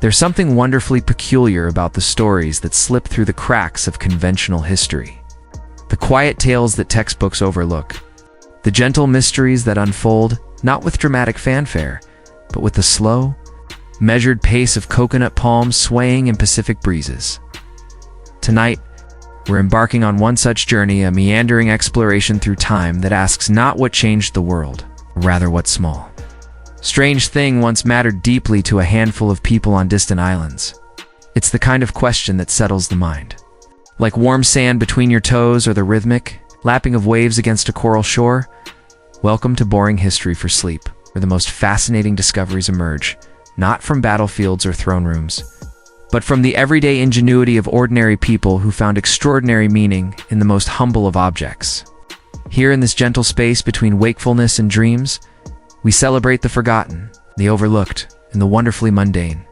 There's something wonderfully peculiar about the stories that slip through the cracks of conventional history. The quiet tales that textbooks overlook. The gentle mysteries that unfold, not with dramatic fanfare, but with the slow, measured pace of coconut palms swaying in Pacific breezes. Tonight, we're embarking on one such journey, a meandering exploration through time that asks not what changed the world, rather what small, strange thing once mattered deeply to a handful of people on distant islands. It's the kind of question that settles the mind. Like warm sand between your toes or the rhythmic lapping of waves against a coral shore, welcome to Boring History for Sleep, where the most fascinating discoveries emerge, not from battlefields or throne rooms, but from the everyday ingenuity of ordinary people who found extraordinary meaning in the most humble of objects. Here in this gentle space between wakefulness and dreams, we celebrate the forgotten, the overlooked, and the wonderfully mundane.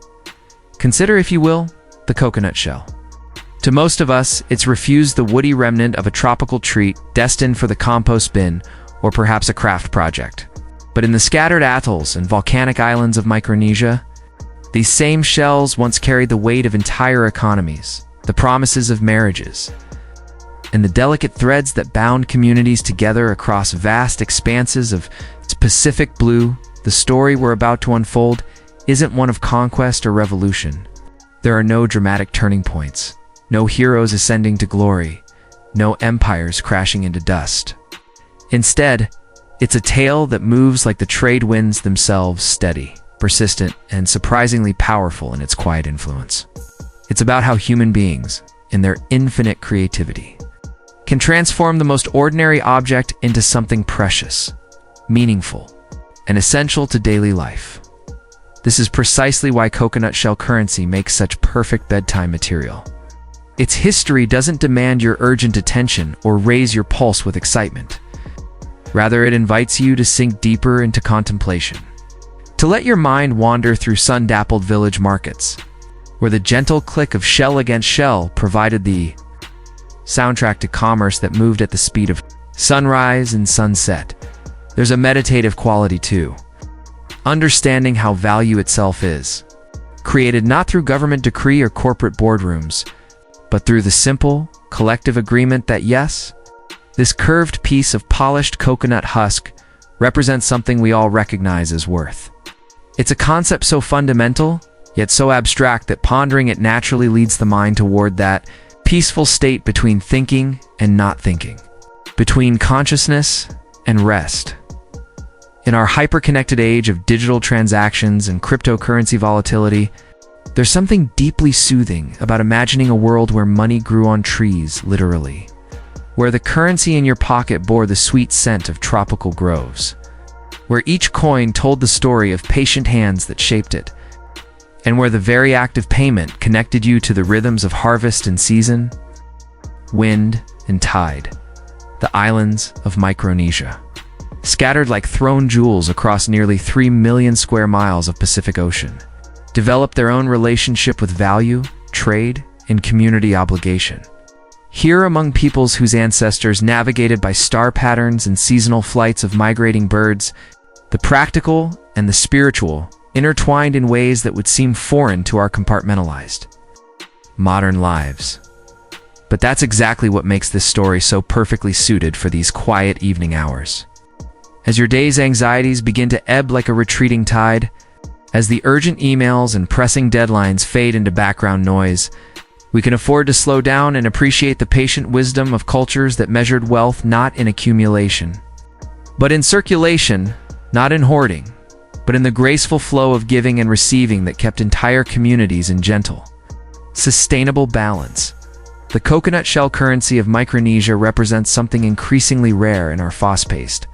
Consider, if you will, the coconut shell. To most of us, it's refused the woody remnant of a tropical treat destined for the compost bin or perhaps a craft project. But in the scattered atolls and volcanic islands of Micronesia, these same shells once carried the weight of entire economies, the promises of marriages, and the delicate threads that bound communities together across vast expanses of Pacific blue. The story we're about to unfold isn't one of conquest or revolution. There are no dramatic turning points, no heroes ascending to glory, no empires crashing into dust. Instead, it's a tale that moves like the trade winds themselves, steady, persistent, and surprisingly powerful in its quiet influence. It's about how human beings, in their infinite creativity, can transform the most ordinary object into something precious, meaningful, and essential to daily life. This is precisely why coconut shell currency makes such perfect bedtime material. Its history doesn't demand your urgent attention or raise your pulse with excitement. Rather, it invites you to sink deeper into contemplation, to let your mind wander through sun-dappled village markets, where the gentle click of shell against shell provided the soundtrack to commerce that moved at the speed of sunrise and sunset. There's a meditative quality too, understanding how value itself is created not through government decree or corporate boardrooms, but through the simple, collective agreement that yes, this curved piece of polished coconut husk represents something we all recognize as worth. It's a concept so fundamental, yet so abstract that pondering it naturally leads the mind toward that peaceful state between thinking and not thinking, between consciousness and rest. In our hyper-connected age of digital transactions and cryptocurrency volatility, there's something deeply soothing about imagining a world where money grew on trees, literally, where the currency in your pocket bore the sweet scent of tropical groves, where each coin told the story of patient hands that shaped it, and where the very act of payment connected you to the rhythms of harvest and season, wind and tide, the islands of Micronesia, scattered like thrown jewels across nearly 3 million square miles of Pacific Ocean, developed their own relationship with value, trade, and community obligation. Here, among peoples whose ancestors navigated by star patterns and seasonal flights of migrating birds, the practical and the spiritual intertwined in ways that would seem foreign to our compartmentalized modern lives. But that's exactly what makes this story so perfectly suited for these quiet evening hours. As your day's anxieties begin to ebb like a retreating tide, as the urgent emails and pressing deadlines fade into background noise, we can afford to slow down and appreciate the patient wisdom of cultures that measured wealth not in accumulation, but in circulation, not in hoarding, but in the graceful flow of giving and receiving that kept entire communities in gentle, sustainable balance. The coconut shell currency of Micronesia represents something increasingly rare in our fast-paced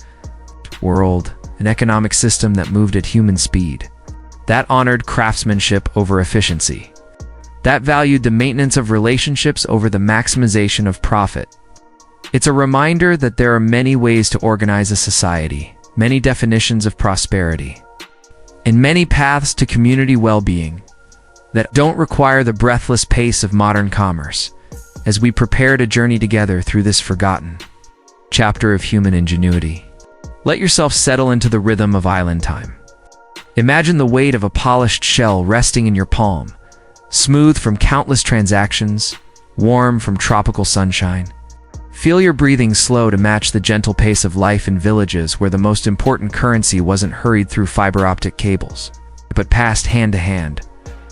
world, an economic system that moved at human speed, that honored craftsmanship over efficiency, that valued the maintenance of relationships over the maximization of profit. It's a reminder that there are many ways to organize a society, many definitions of prosperity, and many paths to community well-being that don't require the breathless pace of modern commerce, as we prepare to journey together through this forgotten chapter of human ingenuity. Let yourself settle into the rhythm of island time. Imagine the weight of a polished shell resting in your palm, smooth from countless transactions, warm from tropical sunshine. Feel your breathing slow to match the gentle pace of life in villages where the most important currency wasn't hurried through fiber optic cables, but passed hand to hand,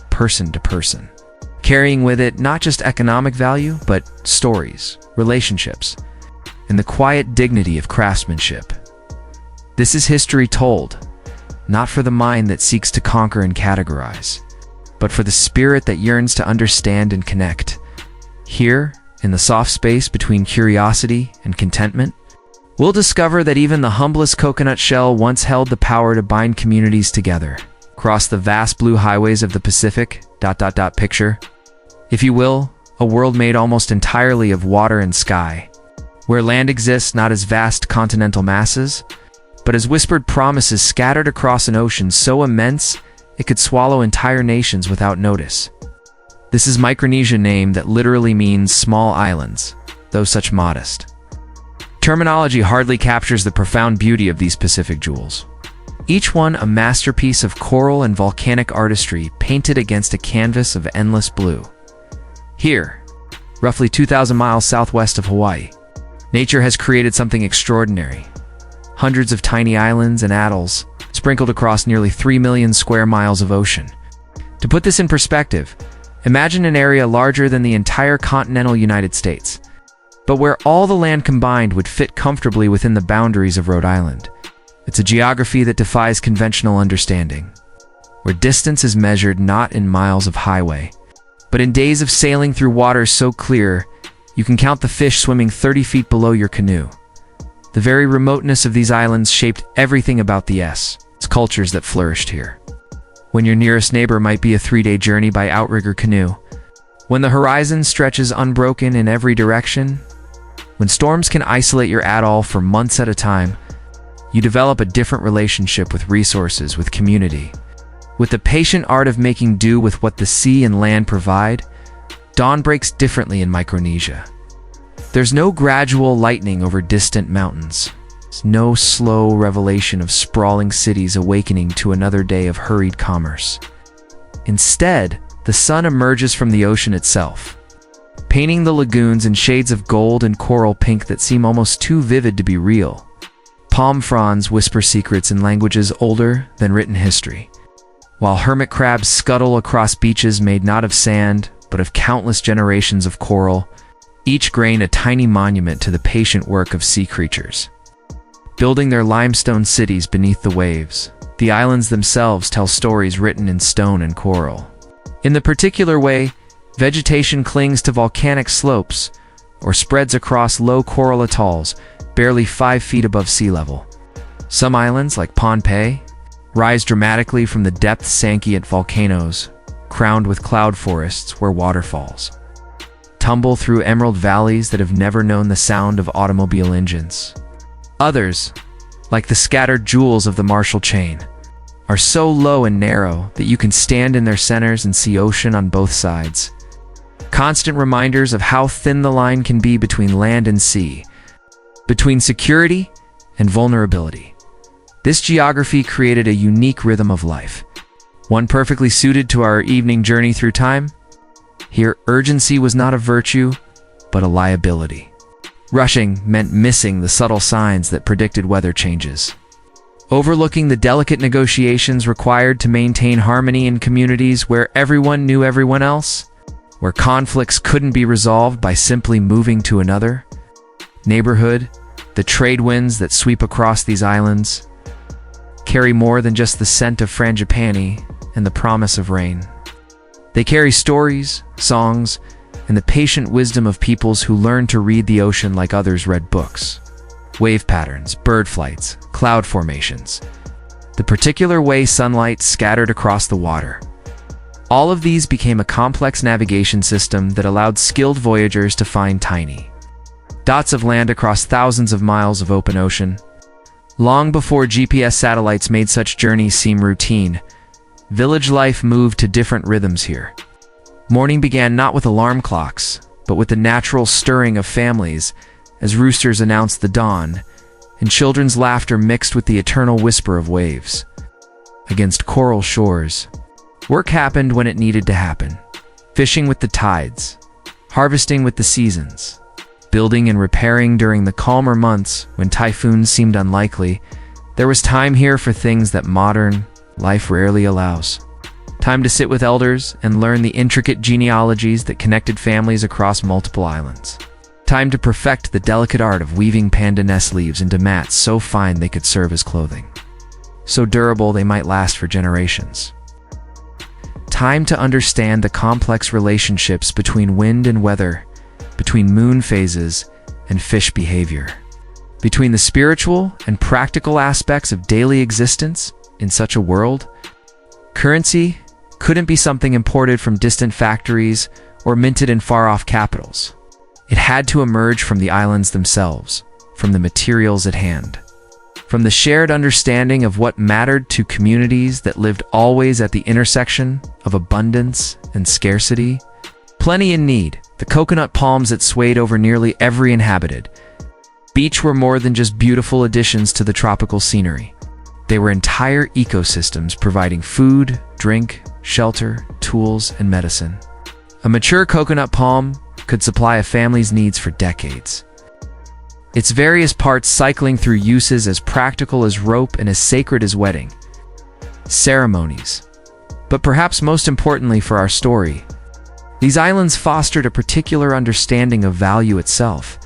person to person, carrying with it not just economic value, but stories, relationships, and the quiet dignity of craftsmanship. This is history told, not for the mind that seeks to conquer and categorize, but for the spirit that yearns to understand and connect. Here, in the soft space between curiosity and contentment, we'll discover that even the humblest coconut shell once held the power to bind communities together. Across the vast blue highways of the Pacific, picture, if you will, a world made almost entirely of water and sky, where land exists not as vast continental masses, but as whispered promises scattered across an ocean so immense it could swallow entire nations without notice. This is Micronesia, name that literally means small islands, though such modest. Terminology hardly captures the profound beauty of these Pacific jewels. Each one a masterpiece of coral and volcanic artistry painted against a canvas of endless blue. Here, roughly 2,000 miles southwest of Hawaii, nature has created something extraordinary. Hundreds of tiny islands and atolls sprinkled across nearly 3 million square miles of ocean. To put this in perspective, imagine an area larger than the entire continental United States, but where all the land combined would fit comfortably within the boundaries of Rhode Island. It's a geography that defies conventional understanding, where distance is measured not in miles of highway, but in days of sailing through waters so clear you can count the fish swimming 30 feet below your canoe. The very remoteness of these islands shaped everything about its cultures that flourished here. When your nearest neighbor might be a 3-day journey by outrigger canoe, when the horizon stretches unbroken in every direction, when storms can isolate your atoll for months at a time, you develop a different relationship with resources, with community. With the patient art of making do with what the sea and land provide, dawn breaks differently in Micronesia. There's no gradual lightening over distant mountains. There's no slow revelation of sprawling cities awakening to another day of hurried commerce. Instead, the sun emerges from the ocean itself, painting the lagoons in shades of gold and coral pink that seem almost too vivid to be real. Palm fronds whisper secrets in languages older than written history, while hermit crabs scuttle across beaches made not of sand, but of countless generations of coral, each grain a tiny monument to the patient work of sea creatures. Building their limestone cities beneath the waves, the islands themselves tell stories written in stone and coral. In the particular way, vegetation clings to volcanic slopes or spreads across low coral atolls, barely 5 feet above sea level. Some islands, like Pohnpei, rise dramatically from the depths Sankeyat volcanoes, crowned with cloud forests where waterfalls tumble through emerald valleys that have never known the sound of automobile engines. Others, like the scattered jewels of the Marshall Chain, are so low and narrow that you can stand in their centers and see ocean on both sides. Constant reminders of how thin the line can be between land and sea, between security and vulnerability. This geography created a unique rhythm of life, one perfectly suited to our evening journey through time. Here, urgency was not a virtue, but a liability. Rushing meant missing the subtle signs that predicted weather changes, overlooking the delicate negotiations required to maintain harmony in communities where everyone knew everyone else, where conflicts couldn't be resolved by simply moving to another neighborhood. The trade winds that sweep across these islands carry more than just the scent of frangipani and the promise of rain. They carry stories, songs, and the patient wisdom of peoples who learned to read the ocean like others read books. Wave patterns, bird flights, cloud formations, the particular way sunlight scattered across the water. All of these became a complex navigation system that allowed skilled voyagers to find tiny dots of land across thousands of miles of open ocean. Long before GPS satellites made such journeys seem routine, village life moved to different rhythms here. Morning began not with alarm clocks, but with the natural stirring of families as roosters announced the dawn, and children's laughter mixed with the eternal whisper of waves. against coral shores. Work happened when it needed to happen. Fishing with the tides, harvesting with the seasons, building and repairing during the calmer months when typhoons seemed unlikely. There was time here for things that modern life rarely allows. Time to sit with elders and learn the intricate genealogies that connected families across multiple islands. Time to perfect the delicate art of weaving panda nest leaves into mats so fine they could serve as clothing, so durable they might last for generations. Time to understand the complex relationships between wind and weather, between moon phases and fish behavior, between the spiritual and practical aspects of daily existence in such a world. Currency couldn't be something imported from distant factories or minted in far-off capitals. It had to emerge from the islands themselves, from the materials at hand, from the shared understanding of what mattered to communities that lived always at the intersection of abundance and scarcity. Plenty in need, the coconut palms that swayed over nearly every inhabited beach were more than just beautiful additions to the tropical scenery. They were entire ecosystems providing food, drink, shelter, tools, and medicine. A mature coconut palm could supply a family's needs for decades. Its various parts cycling through uses as practical as rope and as sacred as wedding ceremonies. But perhaps most importantly for our story, these islands fostered a particular understanding of value itself.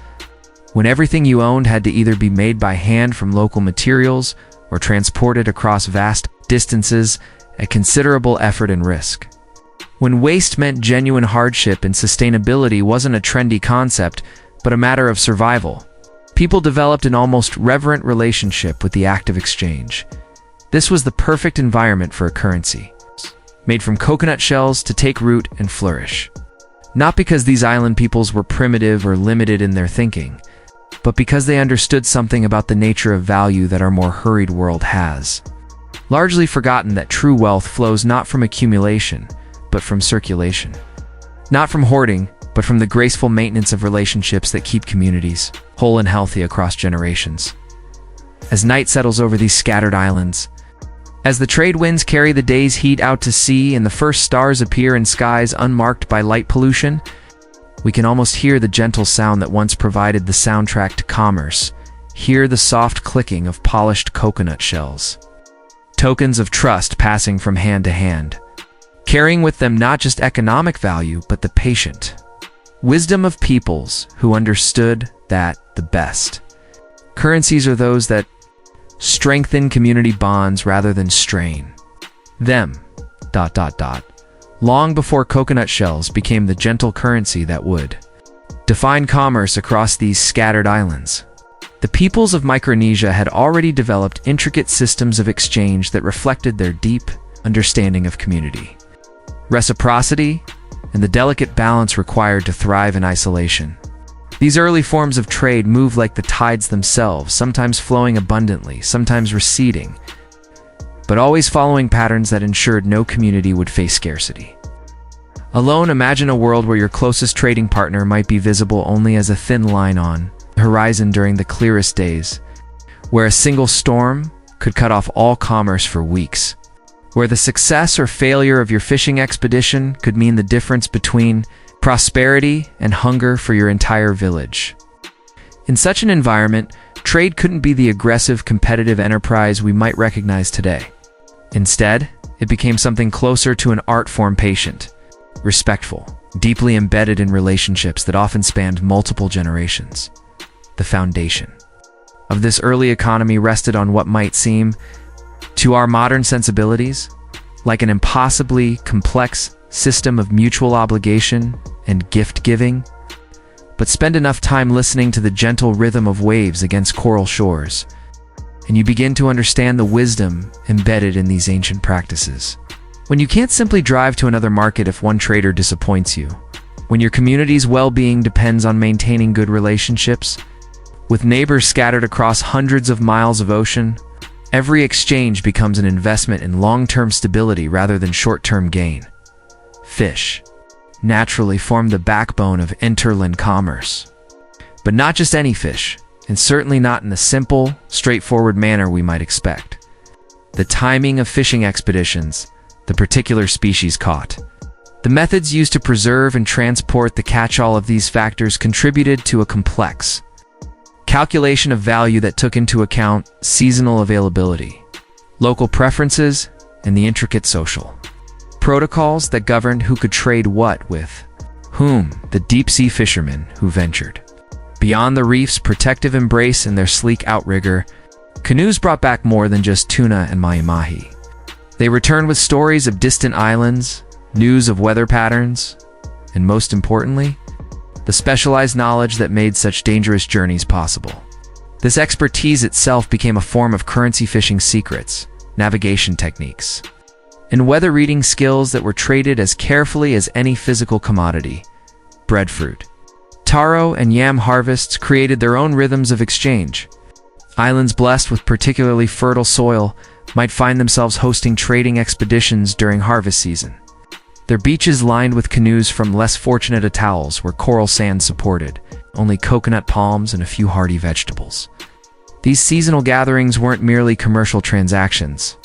When everything you owned had to either be made by hand from local materials or transported across vast distances at considerable effort and risk. When waste meant genuine hardship and sustainability wasn't a trendy concept, but a matter of survival. People developed an almost reverent relationship with the act of exchange. This was the perfect environment for a currency, made from coconut shells to take root and flourish. Not because these island peoples were primitive or limited in their thinking, but because they understood something about the nature of value that our more hurried world has. Largely forgotten that true wealth flows not from accumulation, but from circulation. Not from hoarding, but from the graceful maintenance of relationships that keep communities whole and healthy across generations. As night settles over these scattered islands, as the trade winds carry the day's heat out to sea and the first stars appear in skies unmarked by light pollution, we can almost hear the gentle sound that once provided the soundtrack to commerce, hear the soft clicking of polished coconut shells. Tokens of trust passing from hand to hand, carrying with them not just economic value, but the patient wisdom of peoples who understood that the best currencies are those that strengthen community bonds rather than strain them. Long before coconut shells became the gentle currency that would define commerce across these scattered islands, the peoples of Micronesia had already developed intricate systems of exchange that reflected their deep understanding of community, reciprocity, and the delicate balance required to thrive in isolation. These early forms of trade moved like the tides themselves, sometimes flowing abundantly, sometimes receding, but always following patterns that ensured no community would face scarcity. Alone, imagine a world where your closest trading partner might be visible only as a thin line on the horizon during the clearest days, where a single storm could cut off all commerce for weeks, where the success or failure of your fishing expedition could mean the difference between prosperity and hunger for your entire village. In such an environment, trade couldn't be the aggressive, competitive enterprise we might recognize today. Instead, it became something closer to an art form, patient, respectful, deeply embedded in relationships that often spanned multiple generations. The foundation of this early economy rested on what might seem, to our modern sensibilities, like an impossibly complex system of mutual obligation and gift-giving. But spend enough time listening to the gentle rhythm of waves against coral shores, and you begin to understand the wisdom embedded in these ancient practices. When you can't simply drive to another market if one trader disappoints you, when your community's well-being depends on maintaining good relationships, with neighbors scattered across hundreds of miles of ocean, every exchange becomes an investment in long-term stability rather than short-term gain. Fish naturally form the backbone of interland commerce. But not just any fish, and certainly not in the simple, straightforward manner we might expect. the timing of fishing expeditions, the particular species caught. The methods used to preserve and transport the catch-all of these factors contributed to a complex calculation of value that took into account seasonal availability, local preferences, and the intricate social protocols that governed who could trade what with whom. The deep-sea fishermen who ventured beyond the reef's protective embrace in their sleek outrigger canoes brought back more than just tuna and mahi-mahi. They returned with stories of distant islands, news of weather patterns, and most importantly, the specialized knowledge that made such dangerous journeys possible. This expertise itself became a form of currency fishing secrets, navigation techniques, and weather reading skills that were traded as carefully as any physical commodity. Breadfruit, taro, and yam harvests created their own rhythms of exchange. Islands blessed with particularly fertile soil might find themselves hosting trading expeditions during harvest season. Their beaches lined with canoes from less fortunate atolls where coral sand supported only coconut palms and a few hardy vegetables. These seasonal gatherings weren't merely commercial transactions,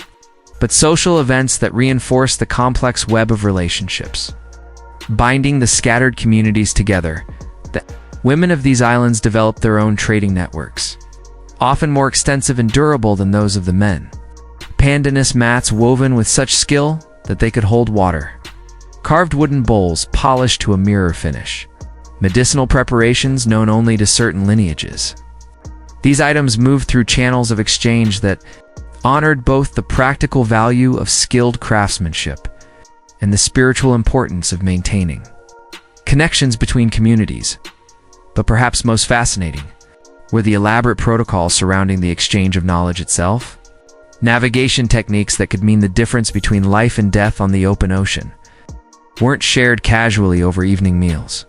but social events that reinforced the complex web of relationships. Binding the scattered communities together, the women of these islands developed their own trading networks, often more extensive and durable than those of the men. Pandanus mats woven with such skill that they could hold water. Carved wooden bowls polished to a mirror finish. Medicinal preparations known only to certain lineages. These items moved through channels of exchange that honored both the practical value of skilled craftsmanship and the spiritual importance of maintaining connections between communities. But perhaps most fascinating were the elaborate protocols surrounding the exchange of knowledge itself. Navigation techniques that could mean the difference between life and death on the open ocean weren't shared casually over evening meals.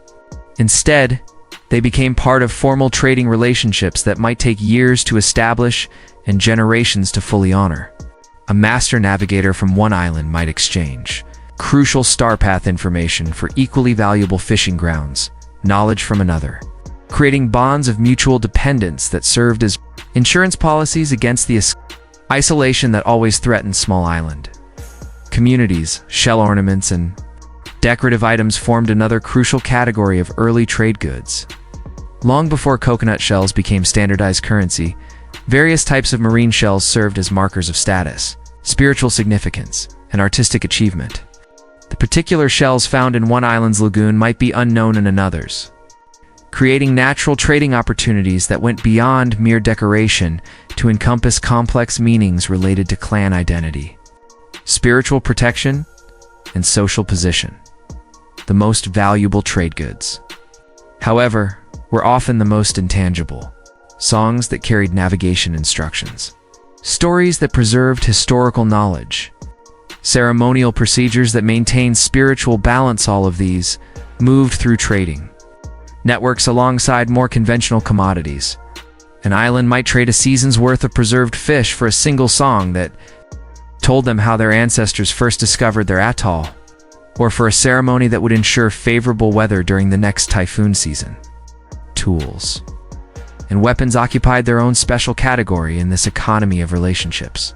Instead, they became part of formal trading relationships that might take years to establish and generations to fully honor. A master navigator from one island might exchange crucial star path information for equally valuable fishing grounds, knowledge from another, creating bonds of mutual dependence that served as insurance policies against the isolation that always threatened small island communities. Shell ornaments and decorative items formed another crucial category of early trade goods. Long before coconut shells became standardized currency, various types of marine shells served as markers of status, spiritual significance, and artistic achievement. The particular shells found in one island's lagoon might be unknown in another's, creating natural trading opportunities that went beyond mere decoration to encompass complex meanings related to clan identity, spiritual protection, and social position. The most valuable trade goods, however, were often the most intangible. Songs that carried navigation instructions, stories that preserved historical knowledge, ceremonial procedures that maintained spiritual balance. All of these moved through trading networks alongside more conventional commodities. An island might trade a season's worth of preserved fish for a single song that told them how their ancestors first discovered their atoll, or for a ceremony that would ensure favorable weather during the next typhoon season. Tools and weapons occupied their own special category in this economy of relationships.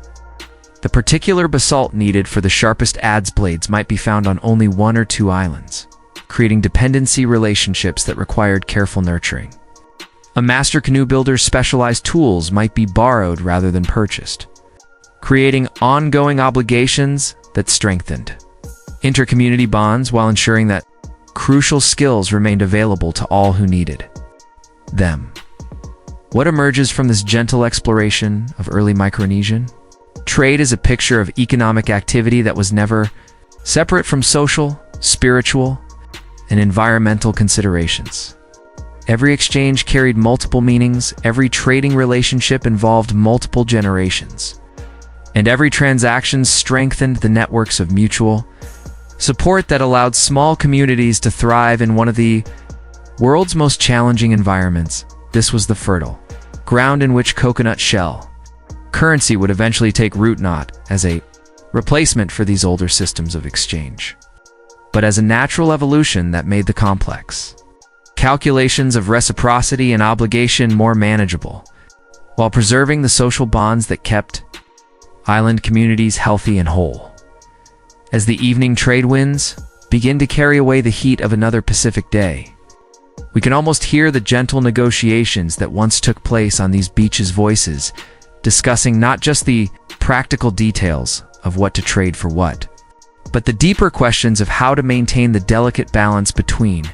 The particular basalt needed for the sharpest adze blades might be found on only one or two islands, creating dependency relationships that required careful nurturing. A master canoe builder's specialized tools might be borrowed rather than purchased, creating ongoing obligations that strengthened intercommunity bonds while ensuring that crucial skills remained available to all who needed them. What emerges from this gentle exploration of early Micronesian trade is a picture of economic activity that was never separate from social, spiritual, and environmental considerations. Every exchange carried multiple meanings, every trading relationship involved multiple generations, and every transaction strengthened the networks of mutual support that allowed small communities to thrive in one of the world's most challenging environments. This was the fertile ground in which coconut shell currency would eventually take root, not as a replacement for these older systems of exchange, but as a natural evolution that made the complex calculations of reciprocity and obligation more manageable, while preserving the social bonds that kept island communities healthy and whole. As the evening trade winds begin to carry away the heat of another Pacific day, we can almost hear the gentle negotiations that once took place on these beaches' voices, discussing not just the practical details of what to trade for what, but the deeper questions of how to maintain the delicate balance between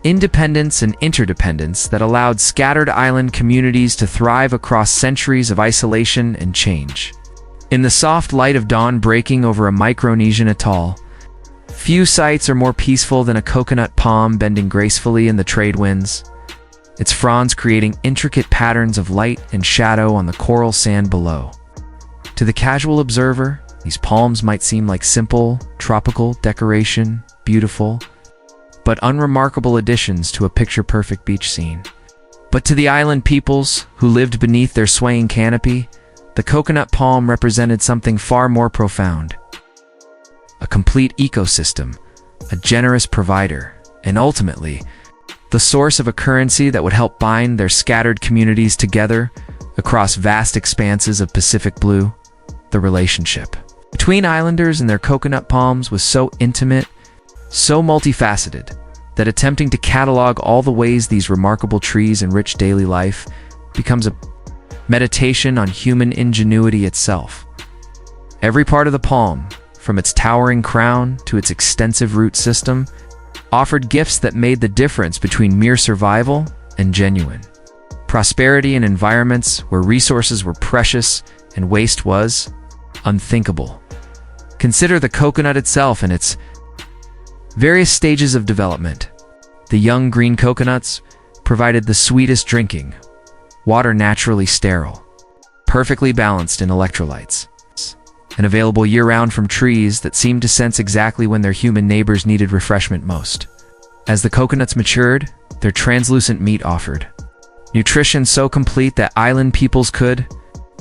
independence and interdependence that allowed scattered island communities to thrive across centuries of isolation and change. In the soft light of dawn breaking over a Micronesian atoll, few sights are more peaceful than a coconut palm bending gracefully in the trade winds, its fronds creating intricate patterns of light and shadow on the coral sand below. To the casual observer, these palms might seem like simple, tropical decoration, beautiful, but unremarkable additions to a picture-perfect beach scene. But to the island peoples who lived beneath their swaying canopy, the coconut palm represented something far more profound. A complete ecosystem, a generous provider, and ultimately, the source of a currency that would help bind their scattered communities together across vast expanses of Pacific blue. The relationship between islanders and their coconut palms was so intimate, so multifaceted, that attempting to catalog all the ways these remarkable trees enrich daily life becomes a meditation on human ingenuity itself. Every part of the palm, from its towering crown to its extensive root system, offered gifts that made the difference between mere survival and genuine prosperity in environments where resources were precious and waste was unthinkable. Consider the coconut itself and its various stages of development. The young green coconuts provided the sweetest drinking, water naturally sterile, perfectly balanced in electrolytes, and available year-round from trees that seemed to sense exactly when their human neighbors needed refreshment most. As the coconuts matured, their translucent meat offered nutrition so complete that island peoples could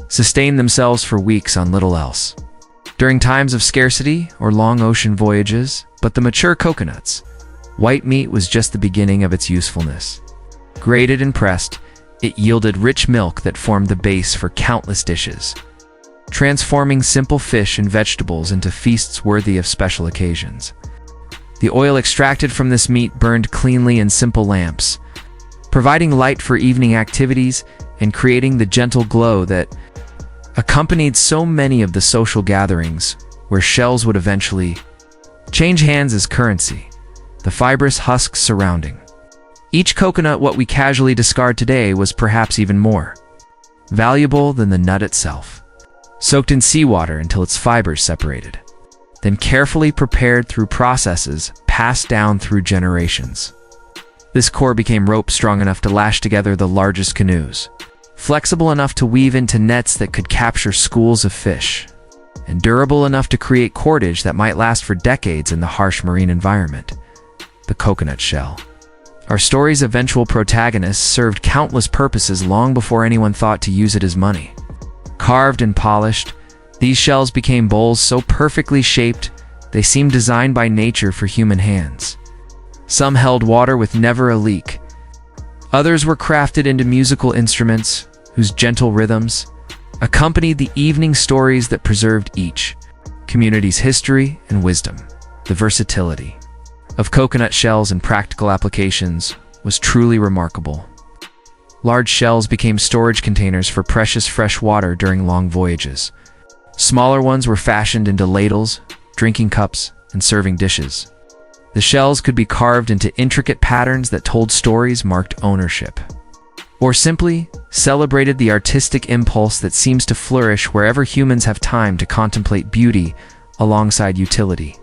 sustain themselves for weeks on little else. During times of scarcity or long ocean voyages, but the mature coconuts, white meat was just the beginning of its usefulness. Grated and pressed, it yielded rich milk that formed the base for countless dishes, transforming simple fish and vegetables into feasts worthy of special occasions. The oil extracted from this meat burned cleanly in simple lamps, providing light for evening activities and creating the gentle glow that accompanied so many of the social gatherings where shells would eventually change hands as currency, the fibrous husks surrounding each coconut. What we casually discard today was perhaps even more valuable than the nut itself, soaked in seawater until its fibers separated, then carefully prepared through processes passed down through generations. This core became rope strong enough to lash together the largest canoes, flexible enough to weave into nets that could capture schools of fish, and durable enough to create cordage that might last for decades in the harsh marine environment. The coconut shell. Our story's eventual protagonists served countless purposes long before anyone thought to use it as money. Carved and polished, these shells became bowls so perfectly shaped they seemed designed by nature for human hands. Some held water with never a leak. Others were crafted into musical instruments whose gentle rhythms accompanied the evening stories that preserved each community's history and wisdom. The versatility of coconut shells and practical applications was truly remarkable. Large shells became storage containers for precious fresh water during long voyages. Smaller ones were fashioned into ladles, drinking cups, and serving dishes. The shells could be carved into intricate patterns that told stories, marked ownership, or simply celebrated the artistic impulse that seems to flourish wherever humans have time to contemplate beauty alongside utility.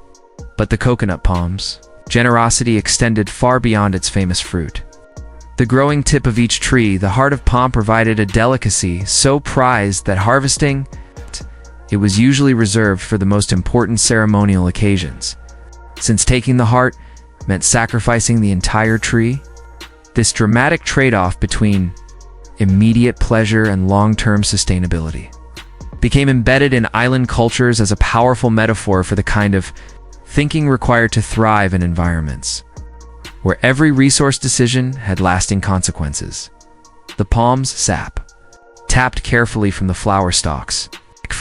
But the coconut palm's generosity extended far beyond its famous fruit. The growing tip of each tree, the heart of palm, provided a delicacy so prized that harvesting it was usually reserved for the most important ceremonial occasions. Since taking the heart meant sacrificing the entire tree, this dramatic trade-off between immediate pleasure and long-term sustainability became embedded in island cultures as a powerful metaphor for the kind of thinking required to thrive in environments where every resource decision had lasting consequences. The palm's sap, tapped carefully from the flower stalks,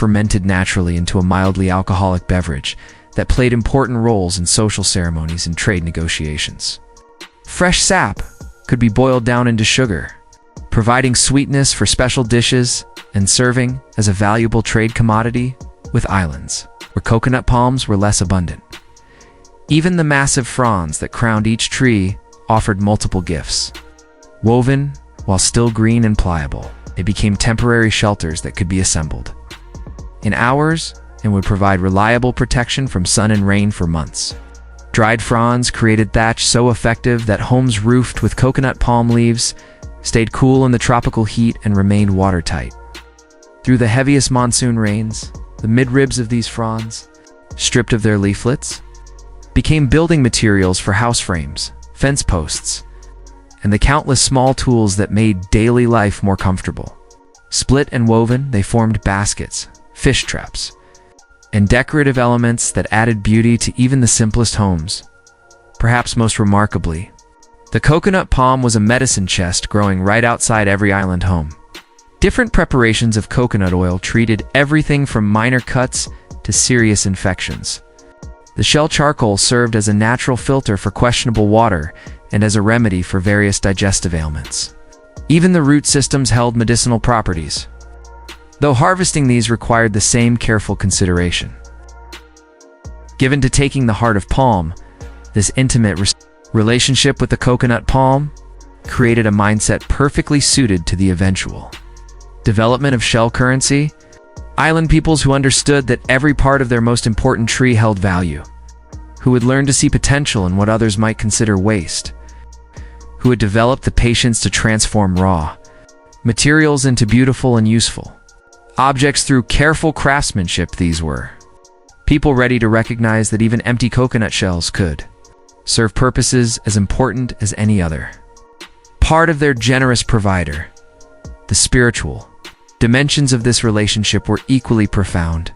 fermented naturally into a mildly alcoholic beverage that played important roles in social ceremonies and trade negotiations. Fresh sap could be boiled down into sugar, providing sweetness for special dishes and serving as a valuable trade commodity with islands where coconut palms were less abundant. Even the massive fronds that crowned each tree offered multiple gifts. Woven while still green and pliable, they became temporary shelters that could be assembled in hours and would provide reliable protection from sun and rain for months. Dried fronds created thatch so effective that homes roofed with coconut palm leaves stayed cool in the tropical heat and remained watertight. Through the heaviest monsoon rains, the midribs of these fronds, stripped of their leaflets, became building materials for house frames, fence posts, and the countless small tools that made daily life more comfortable. Split and woven, they formed baskets, fish traps, and decorative elements that added beauty to even the simplest homes. Perhaps most remarkably, the coconut palm was a medicine chest growing right outside every island home. Different preparations of coconut oil treated everything from minor cuts to serious infections. The shell charcoal served as a natural filter for questionable water and as a remedy for various digestive ailments. Even the root systems held medicinal properties, though harvesting these required the same careful consideration. Given to taking the heart of palm, this intimate relationship with the coconut palm created a mindset perfectly suited to the eventual development of shell currency. Island peoples who understood that every part of their most important tree held value, who would learn to see potential in what others might consider waste, who had developed the patience to transform raw materials into beautiful and useful objects through careful craftsmanship. These were people ready to recognize that even empty coconut shells could serve purposes as important as any other. Part of their generous provider, the spiritual dimensions of this relationship were equally profound.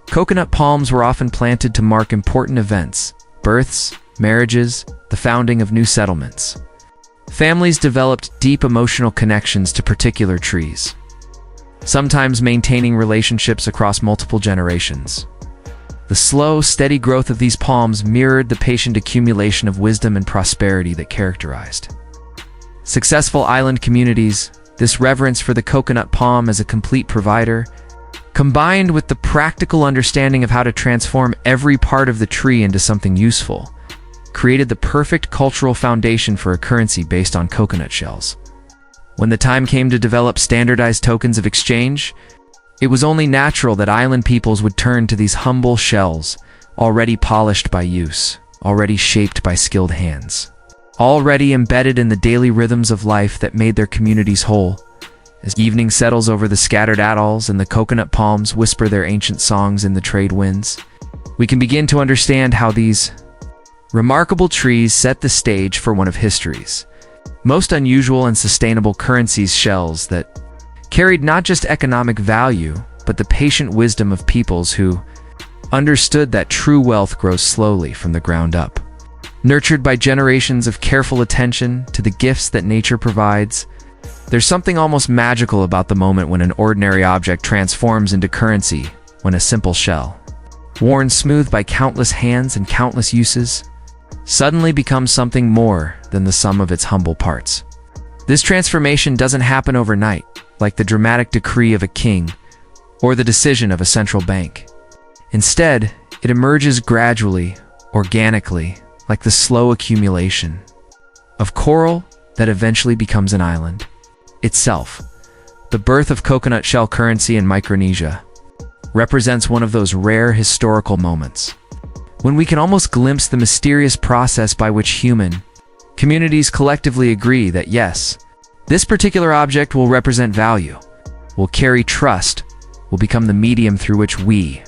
Coconut palms were often planted to mark important events, births, marriages, the founding of new settlements. Families developed deep emotional connections to particular trees, sometimes maintaining relationships across multiple generations. The slow, steady growth of these palms mirrored the patient accumulation of wisdom and prosperity that characterized successful island communities. This reverence for the coconut palm as a complete provider, combined with the practical understanding of how to transform every part of the tree into something useful, created the perfect cultural foundation for a currency based on coconut shells. When the time came to develop standardized tokens of exchange, it was only natural that island peoples would turn to these humble shells, already polished by use, already shaped by skilled hands, already embedded in the daily rhythms of life that made their communities whole. As evening settles over the scattered atolls and the coconut palms whisper their ancient songs in the trade winds, we can begin to understand how these remarkable trees set the stage for one of history's most unusual and sustainable currencies, shells that carried not just economic value, but the patient wisdom of peoples who understood that true wealth grows slowly from the ground up. Nurtured by generations of careful attention to the gifts that nature provides, there's something almost magical about the moment when an ordinary object transforms into currency, when a simple shell, worn smooth by countless hands and countless uses, suddenly becomes something more than the sum of its humble parts. This transformation doesn't happen overnight, like the dramatic decree of a king or the decision of a central bank. Instead, it emerges gradually, organically, like the slow accumulation of coral that eventually becomes an island itself. The birth of coconut shell currency in Micronesia represents one of those rare historical moments when we can almost glimpse the mysterious process by which human communities collectively agree that yes, this particular object will represent value, will carry trust, will become the medium through which we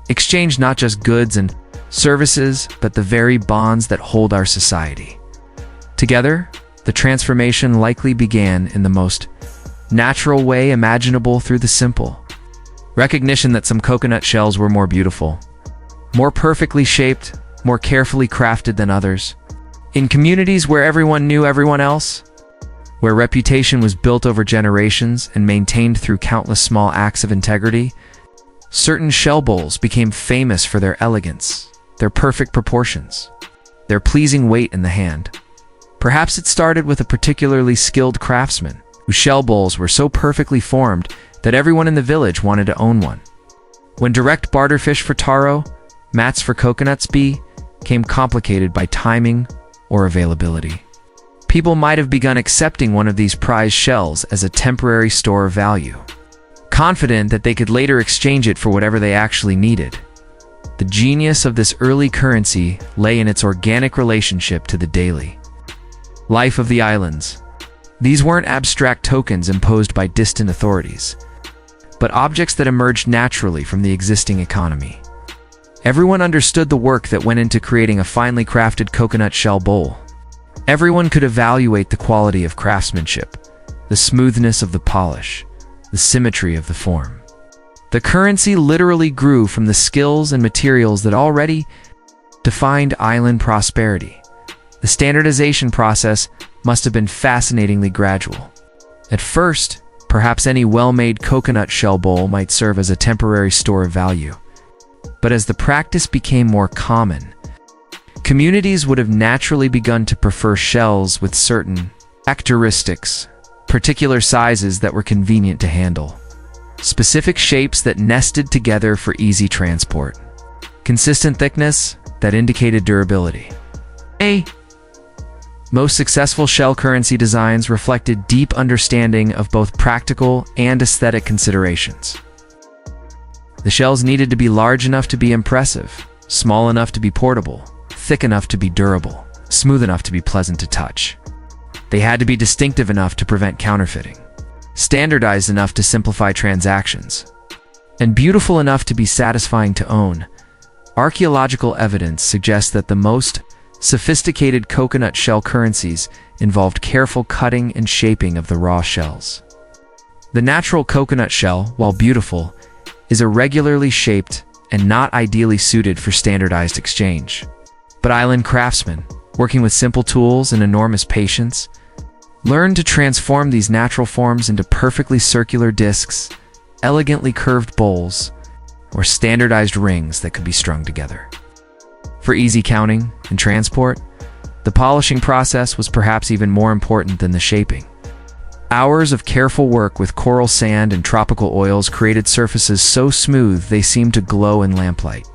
exchange not just goods and services, but the very bonds that hold our society together. The transformation likely began in the most natural way imaginable, through the simple recognition that some coconut shells were more beautiful, more perfectly shaped, more carefully crafted than others. In communities where everyone knew everyone else, where reputation was built over generations and maintained through countless small acts of integrity, Certain shell bowls became famous for their elegance, their perfect proportions, their pleasing weight in the hand. Perhaps it started with a particularly skilled craftsman, whose shell bowls were so perfectly formed that everyone in the village wanted to own one. When direct barter fish for taro, mats for coconuts became complicated by timing or availability, people might have begun accepting one of these prized shells as a temporary store of value, confident that they could later exchange it for whatever they actually needed. The genius of this early currency lay in its organic relationship to the daily life of the islands. These weren't abstract tokens imposed by distant authorities, but objects that emerged naturally from the existing economy. Everyone understood the work that went into creating a finely crafted coconut shell bowl. Everyone could evaluate the quality of craftsmanship, the smoothness of the polish, the symmetry of the form. The currency literally grew from the skills and materials that already defined island prosperity. The standardization process must have been fascinatingly gradual. At first, perhaps any well-made coconut shell bowl might serve as a temporary store of value. But as the practice became more common, communities would have naturally begun to prefer shells with certain characteristics, particular sizes that were convenient to handle, specific shapes that nested together for easy transport, consistent thickness that indicated durability. Most successful shell currency designs reflected deep understanding of both practical and aesthetic considerations. The shells needed to be large enough to be impressive, small enough to be portable, thick enough to be durable, smooth enough to be pleasant to touch. They had to be distinctive enough to prevent counterfeiting, standardized enough to simplify transactions, and beautiful enough to be satisfying to own. Archaeological evidence suggests that the most sophisticated coconut shell currencies involved careful cutting and shaping of the raw shells. The natural coconut shell, while beautiful, is irregularly shaped and not ideally suited for standardized exchange. But island craftsmen, working with simple tools and enormous patience, learned to transform these natural forms into perfectly circular discs, elegantly curved bowls, or standardized rings that could be strung together. For easy counting and transport, the polishing process was perhaps even more important than the shaping. Hours of careful work with coral sand and tropical oils created surfaces so smooth they seemed to glow in lamplight,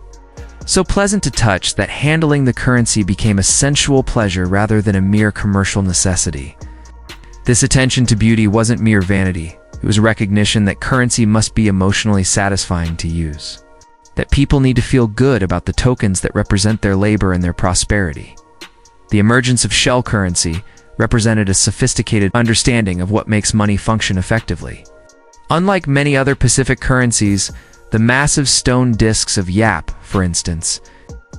so pleasant to touch that handling the currency became a sensual pleasure rather than a mere commercial necessity. This attention to beauty wasn't mere vanity, it was recognition that currency must be emotionally satisfying to use, that people need to feel good about the tokens that represent their labor and their prosperity. The emergence of shell currency represented a sophisticated understanding of what makes money function effectively. Unlike many other Pacific currencies, the massive stone discs of yap, for instance,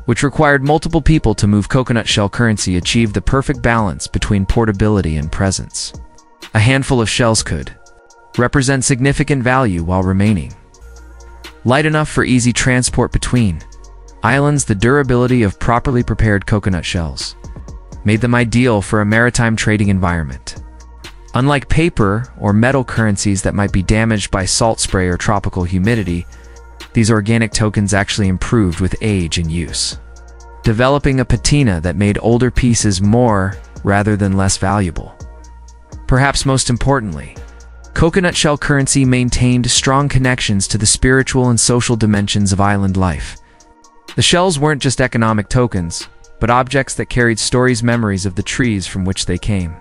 which required multiple people to move coconut shell currency, achieved the perfect balance between portability and presence. A handful of shells could represent significant value while remaining light enough for easy transport between islands. The durability of properly prepared coconut shells made them ideal for a maritime trading environment. Unlike paper or metal currencies that might be damaged by salt spray or tropical humidity, these organic tokens actually improved with age and use, developing a patina that made older pieces more rather than less valuable. Perhaps most importantly, coconut shell currency maintained strong connections to the spiritual and social dimensions of island life. The shells weren't just economic tokens, but objects that carried stories, memories of the trees from which they came,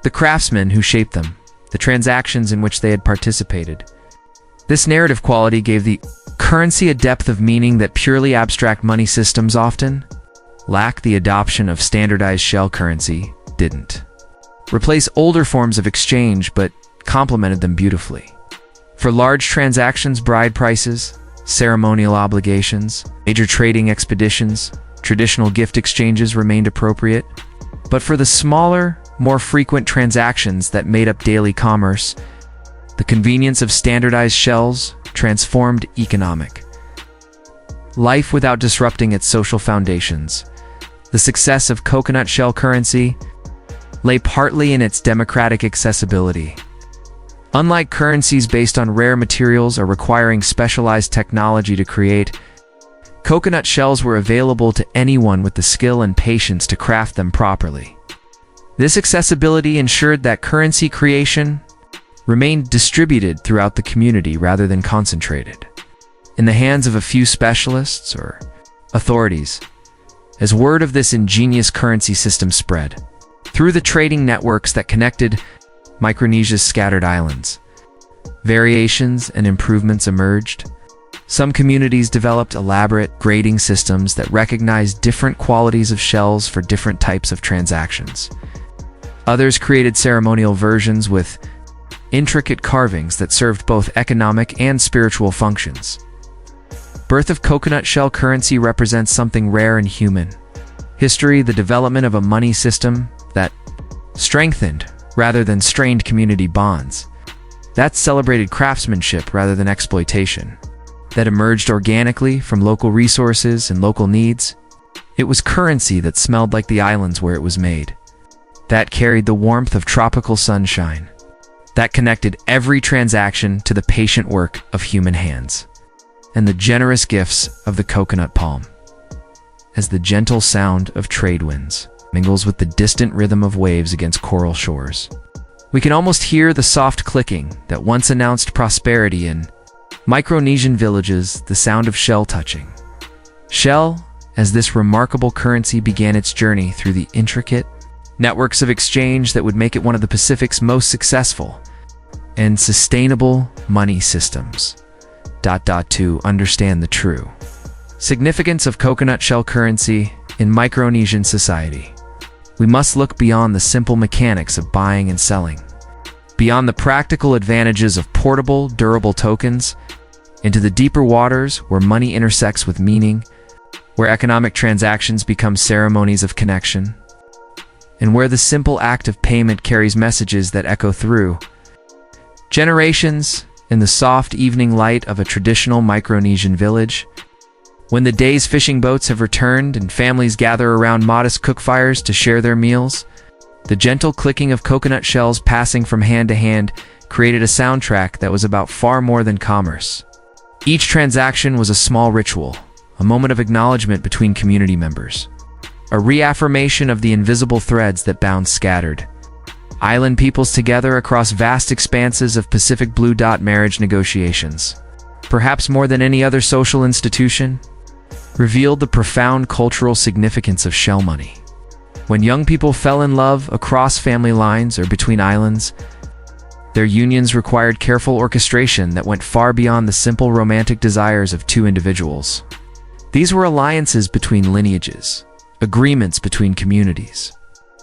the craftsmen who shaped them, the transactions in which they had participated. This narrative quality gave the currency a depth of meaning that purely abstract money systems often lack. The adoption of standardized shell currency didn't replace older forms of exchange, but complemented them beautifully. For large transactions, bride prices, ceremonial obligations, major trading expeditions, traditional gift exchanges remained appropriate. But for the smaller, more frequent transactions that made up daily commerce, the convenience of standardized shells transformed economic life without disrupting its social foundations. The success of coconut shell currency lay partly in its democratic accessibility. Unlike currencies based on rare materials or requiring specialized technology to create, coconut shells were available to anyone with the skill and patience to craft them properly. This accessibility ensured that currency creation remained distributed throughout the community rather than concentrated in the hands of a few specialists or authorities. As word of this ingenious currency system spread through the trading networks that connected Micronesia's scattered islands, variations and improvements emerged. Some communities developed elaborate grading systems that recognized different qualities of shells for different types of transactions. Others created ceremonial versions with intricate carvings that served both economic and spiritual functions. Birth of coconut shell currency represents something rare and human. History, the development of a money system that strengthened rather than strained community bonds. That celebrated craftsmanship rather than exploitation. That emerged organically from local resources and local needs. It was currency that smelled like the islands where it was made. That carried the warmth of tropical sunshine. That connected every transaction to the patient work of human hands and the generous gifts of the coconut palm. As the gentle sound of trade winds mingles with the distant rhythm of waves against coral shores, we can almost hear the soft clicking that once announced prosperity in Micronesian villages, the sound of shell touching shell, as this remarkable currency began its journey through the intricate networks of exchange that would make it one of the Pacific's most successful and sustainable money systems. To understand the true significance of coconut shell currency in Micronesian society, we must look beyond the simple mechanics of buying and selling, beyond the practical advantages of portable, durable tokens, into the deeper waters where money intersects with meaning, where economic transactions become ceremonies of connection, and where the simple act of payment carries messages that echo through generations. In the soft evening light of a traditional Micronesian village, when the day's fishing boats have returned and families gather around modest cookfires to share their meals, the gentle clicking of coconut shells passing from hand to hand created a soundtrack that was about far more than commerce. Each transaction was a small ritual, a moment of acknowledgement between community members, a reaffirmation of the invisible threads that bound scattered island peoples together across vast expanses of Pacific Blue Dot marriage negotiations. Perhaps more than any other social institution, revealed the profound cultural significance of shell money. When young people fell in love across family lines or between islands, their unions required careful orchestration that went far beyond the simple romantic desires of two individuals. These were alliances between lineages, agreements between communities,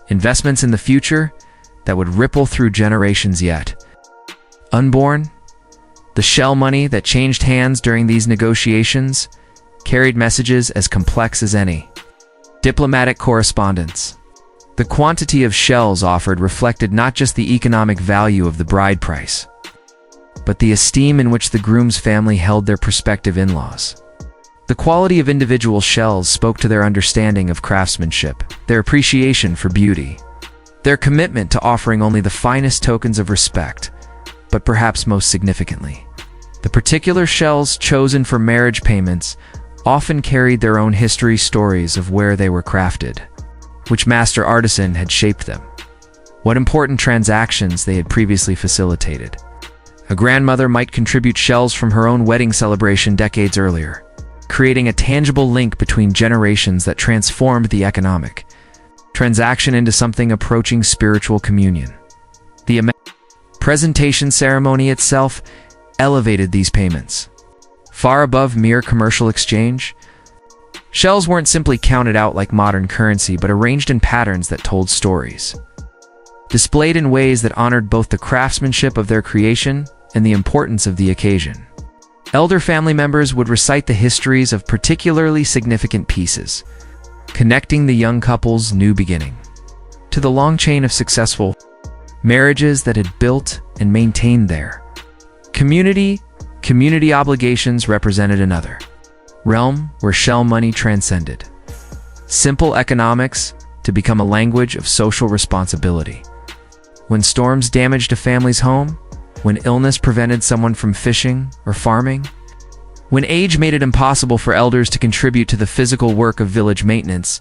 investments in the future that would ripple through generations yet unborn. The shell money that changed hands during these negotiations carried messages as complex as any diplomatic correspondence. The quantity of shells offered reflected not just the economic value of the bride price, but the esteem in which the groom's family held their prospective in-laws. The quality of individual shells spoke to their understanding of craftsmanship, their appreciation for beauty, their commitment to offering only the finest tokens of respect, but perhaps most significantly, the particular shells chosen for marriage payments often carried their own history stories of where they were crafted, which master artisan had shaped them, what important transactions they had previously facilitated. A grandmother might contribute shells from her own wedding celebration decades earlier, creating a tangible link between generations that transformed the economic transaction into something approaching spiritual communion. The presentation ceremony itself elevated these payments. Far above mere commercial exchange, shells weren't simply counted out like modern currency, but arranged in patterns that told stories, displayed in ways that honored both the craftsmanship of their creation and the importance of the occasion. Elder family members would recite the histories of particularly significant pieces, connecting the young couple's new beginning to the long chain of successful marriages that had built and maintained their community. Community obligations represented another realm where shell money transcended simple economics to become a language of social responsibility. When storms damaged a family's home, when illness prevented someone from fishing or farming, when age made it impossible for elders to contribute to the physical work of village maintenance.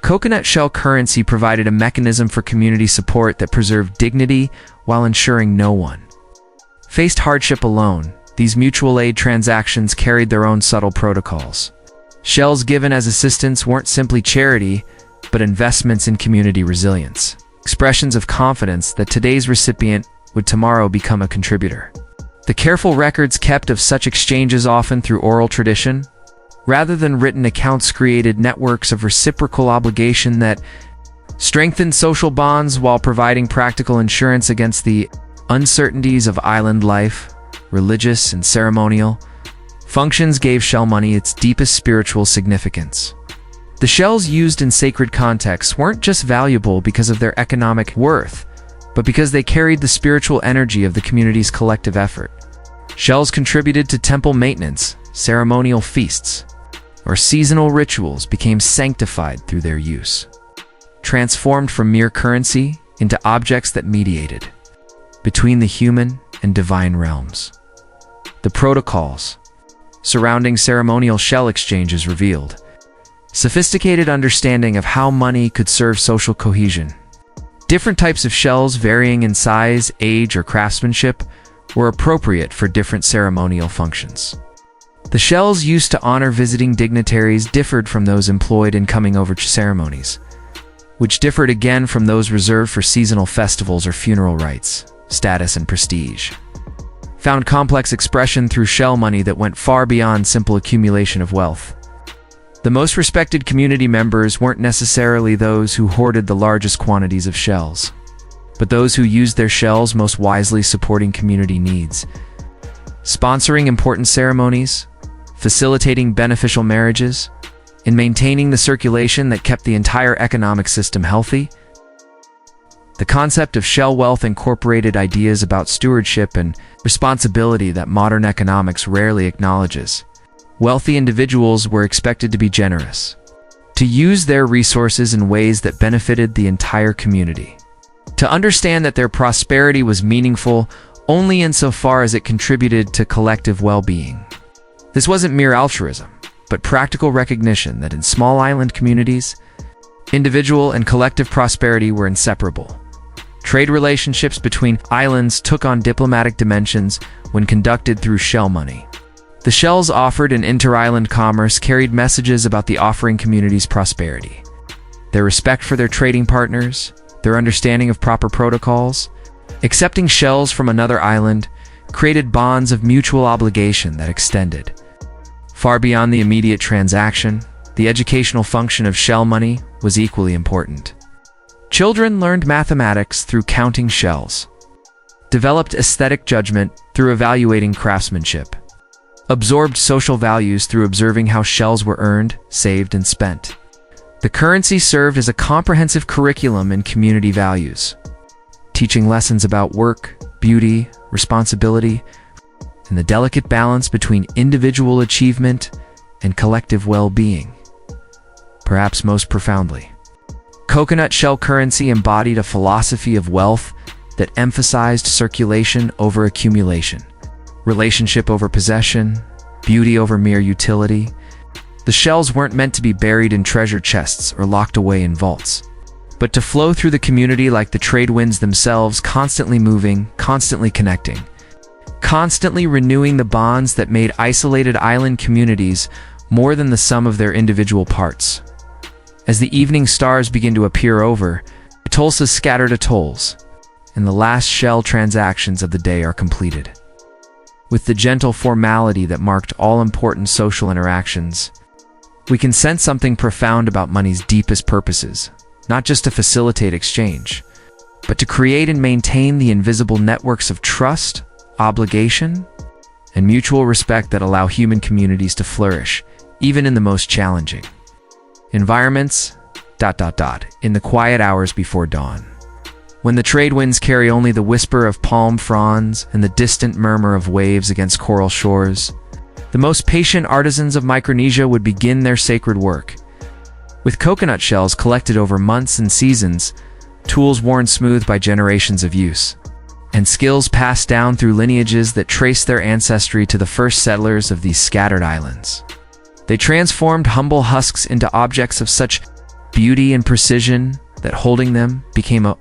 Coconut shell currency provided a mechanism for community support that preserved dignity while ensuring no one faced hardship alone. These mutual aid transactions carried their own subtle protocols. Shells given as assistance weren't simply charity, but investments in community resilience, expressions of confidence that today's recipient would tomorrow become a contributor. The careful records kept of such exchanges, often through oral tradition, rather than written accounts, created networks of reciprocal obligation that strengthened social bonds while providing practical insurance against the uncertainties of island life. Religious and ceremonial functions gave shell money its deepest spiritual significance. The shells used in sacred contexts weren't just valuable because of their economic worth, but because they carried the spiritual energy of the community's collective effort. Shells contributed to temple maintenance, ceremonial feasts, or seasonal rituals became sanctified through their use, transformed from mere currency into objects that mediated between the human and divine realms. The protocols surrounding ceremonial shell exchanges revealed sophisticated understanding of how money could serve social cohesion. Different types of shells, varying in size, age, or craftsmanship, were appropriate for different ceremonial functions. The shells used to honor visiting dignitaries differed from those employed in coming-over ceremonies, which differed again from those reserved for seasonal festivals or funeral rites. Status and prestige found complex expression through shell money that went far beyond simple accumulation of wealth. The most respected community members weren't necessarily those who hoarded the largest quantities of shells, but those who used their shells most wisely, supporting community needs, sponsoring important ceremonies, facilitating beneficial marriages, and maintaining the circulation that kept the entire economic system healthy. The concept of shell wealth incorporated ideas about stewardship and responsibility that modern economics rarely acknowledges. Wealthy individuals were expected to be generous, to use their resources in ways that benefited the entire community, to understand that their prosperity was meaningful only insofar as it contributed to collective well-being. This wasn't mere altruism, but practical recognition that in small island communities, individual and collective prosperity were inseparable. Trade relationships between islands took on diplomatic dimensions when conducted through shell money. The shells offered in inter-island commerce carried messages about the offering community's prosperity, their respect for their trading partners, their understanding of proper protocols. Accepting shells from another island created bonds of mutual obligation that extended far beyond the immediate transaction. The educational function of shell money was equally important. Children learned mathematics through counting shells, developed aesthetic judgment through evaluating craftsmanship, absorbed social values through observing how shells were earned, saved, and spent. The currency served as a comprehensive curriculum in community values, teaching lessons about work, beauty, responsibility, and the delicate balance between individual achievement and collective well-being. Perhaps most profoundly, coconut shell currency embodied a philosophy of wealth that emphasized circulation over accumulation, relationship over possession, beauty over mere utility. The shells weren't meant to be buried in treasure chests or locked away in vaults, but to flow through the community like the trade winds themselves, constantly moving, constantly connecting, constantly renewing the bonds that made isolated island communities more than the sum of their individual parts. As the evening stars begin to appear over Tulsa's scattered atolls, and the last shell transactions of the day are completed, with the gentle formality that marked all important social interactions, we can sense something profound about money's deepest purposes, not just to facilitate exchange, but to create and maintain the invisible networks of trust, obligation, and mutual respect that allow human communities to flourish, even in the most challenging environments. In the quiet hours before dawn, when the trade winds carry only the whisper of palm fronds and the distant murmur of waves against coral shores, the most patient artisans of Micronesia would begin their sacred work. With coconut shells collected over months and seasons, tools worn smooth by generations of use, and skills passed down through lineages that trace their ancestry to the first settlers of these scattered islands. They transformed humble husks into objects of such beauty and precision that holding them became a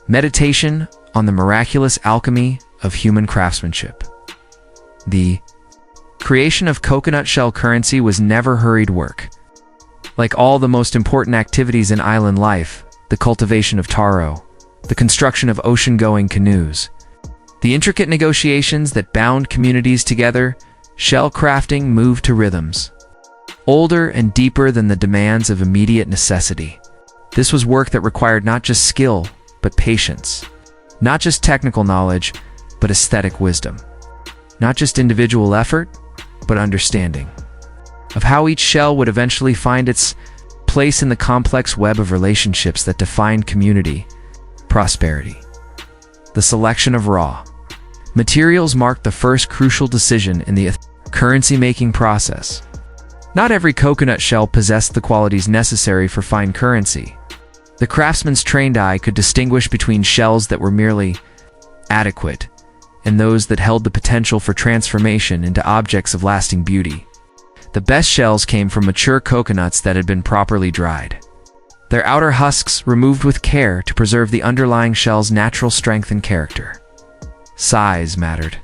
meditation on the miraculous alchemy of human craftsmanship. The creation of coconut shell currency was never hurried work. Like all the most important activities in island life, the cultivation of taro, the construction of ocean-going canoes, the intricate negotiations that bound communities together, shell crafting moved to rhythms older and deeper than the demands of immediate necessity. This was work that required not just skill, but patience. Not just technical knowledge, but aesthetic wisdom. Not just individual effort, but understanding of how each shell would eventually find its place in the complex web of relationships that defined community prosperity. The selection of raw materials marked the first crucial decision in the currency-making process. Not every coconut shell possessed the qualities necessary for fine currency. The craftsman's trained eye could distinguish between shells that were merely adequate and those that held the potential for transformation into objects of lasting beauty. The best shells came from mature coconuts that had been properly dried. Their outer husks removed with care to preserve the underlying shell's natural strength and character. Size mattered,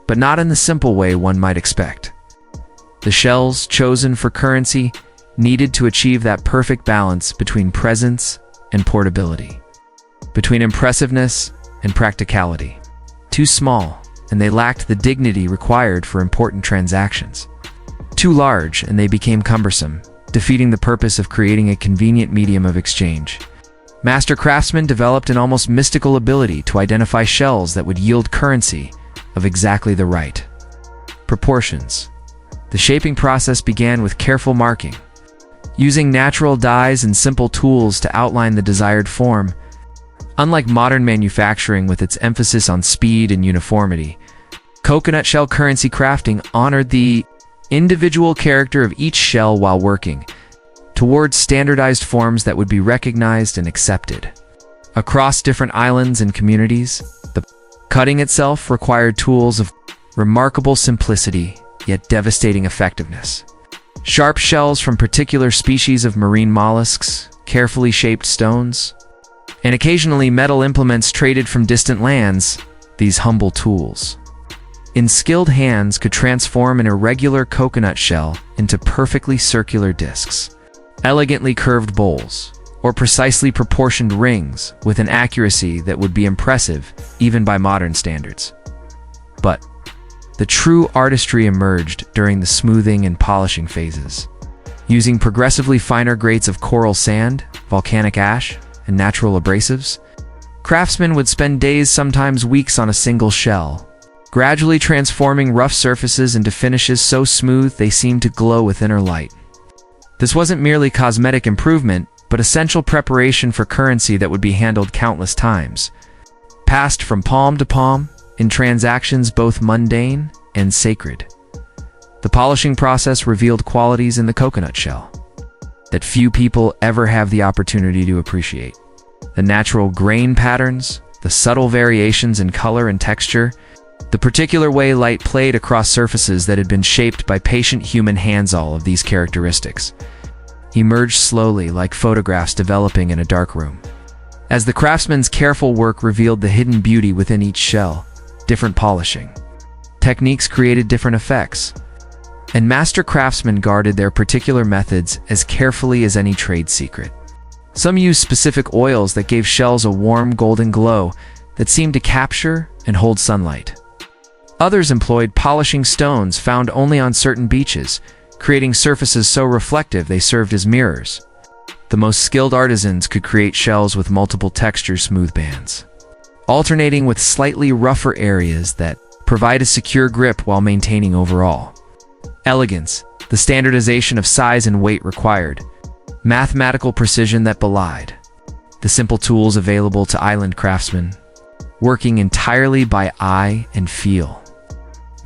but not in the simple way one might expect. The shells chosen for currency needed to achieve that perfect balance between presence and portability, between impressiveness and practicality. Too small, and they lacked the dignity required for important transactions. Too large, and they became cumbersome, defeating the purpose of creating a convenient medium of exchange. Master craftsmen developed an almost mystical ability to identify shells that would yield currency of exactly the right proportions. The shaping process began with careful marking, using natural dyes and simple tools to outline the desired form. Unlike modern manufacturing with its emphasis on speed and uniformity, coconut shell currency crafting honored the individual character of each shell while working towards standardized forms that would be recognized and accepted. Across different islands and communities, the cutting itself required tools of remarkable simplicity yet devastating effectiveness. Sharp shells from particular species of marine mollusks, carefully shaped stones, and occasionally metal implements traded from distant lands, these humble tools in skilled hands could transform an irregular coconut shell into perfectly circular discs, elegantly curved bowls, or precisely proportioned rings with an accuracy that would be impressive even by modern standards. But the true artistry emerged during the smoothing and polishing phases. Using progressively finer grades of coral sand, volcanic ash, and natural abrasives, craftsmen would spend days, sometimes weeks, on a single shell, gradually transforming rough surfaces into finishes so smooth they seemed to glow with inner light. This wasn't merely cosmetic improvement, but essential preparation for currency that would be handled countless times, passed from palm to palm, in transactions both mundane and sacred. The polishing process revealed qualities in the coconut shell that few people ever have the opportunity to appreciate. The natural grain patterns, the subtle variations in color and texture, the particular way light played across surfaces that had been shaped by patient human hands. All of these characteristics emerged slowly, like photographs developing in a dark room. As the craftsman's careful work revealed the hidden beauty within each shell, different polishing techniques created different effects, and master craftsmen guarded their particular methods as carefully as any trade secret. Some used specific oils that gave shells a warm golden glow that seemed to capture and hold sunlight. Others employed polishing stones found only on certain beaches, creating surfaces so reflective they served as mirrors. The most skilled artisans could create shells with multiple texture smooth bands, alternating with slightly rougher areas that provide a secure grip while maintaining overall elegance. The standardization of size and weight required mathematical precision that belied the simple tools available to island craftsmen, working entirely by eye and feel.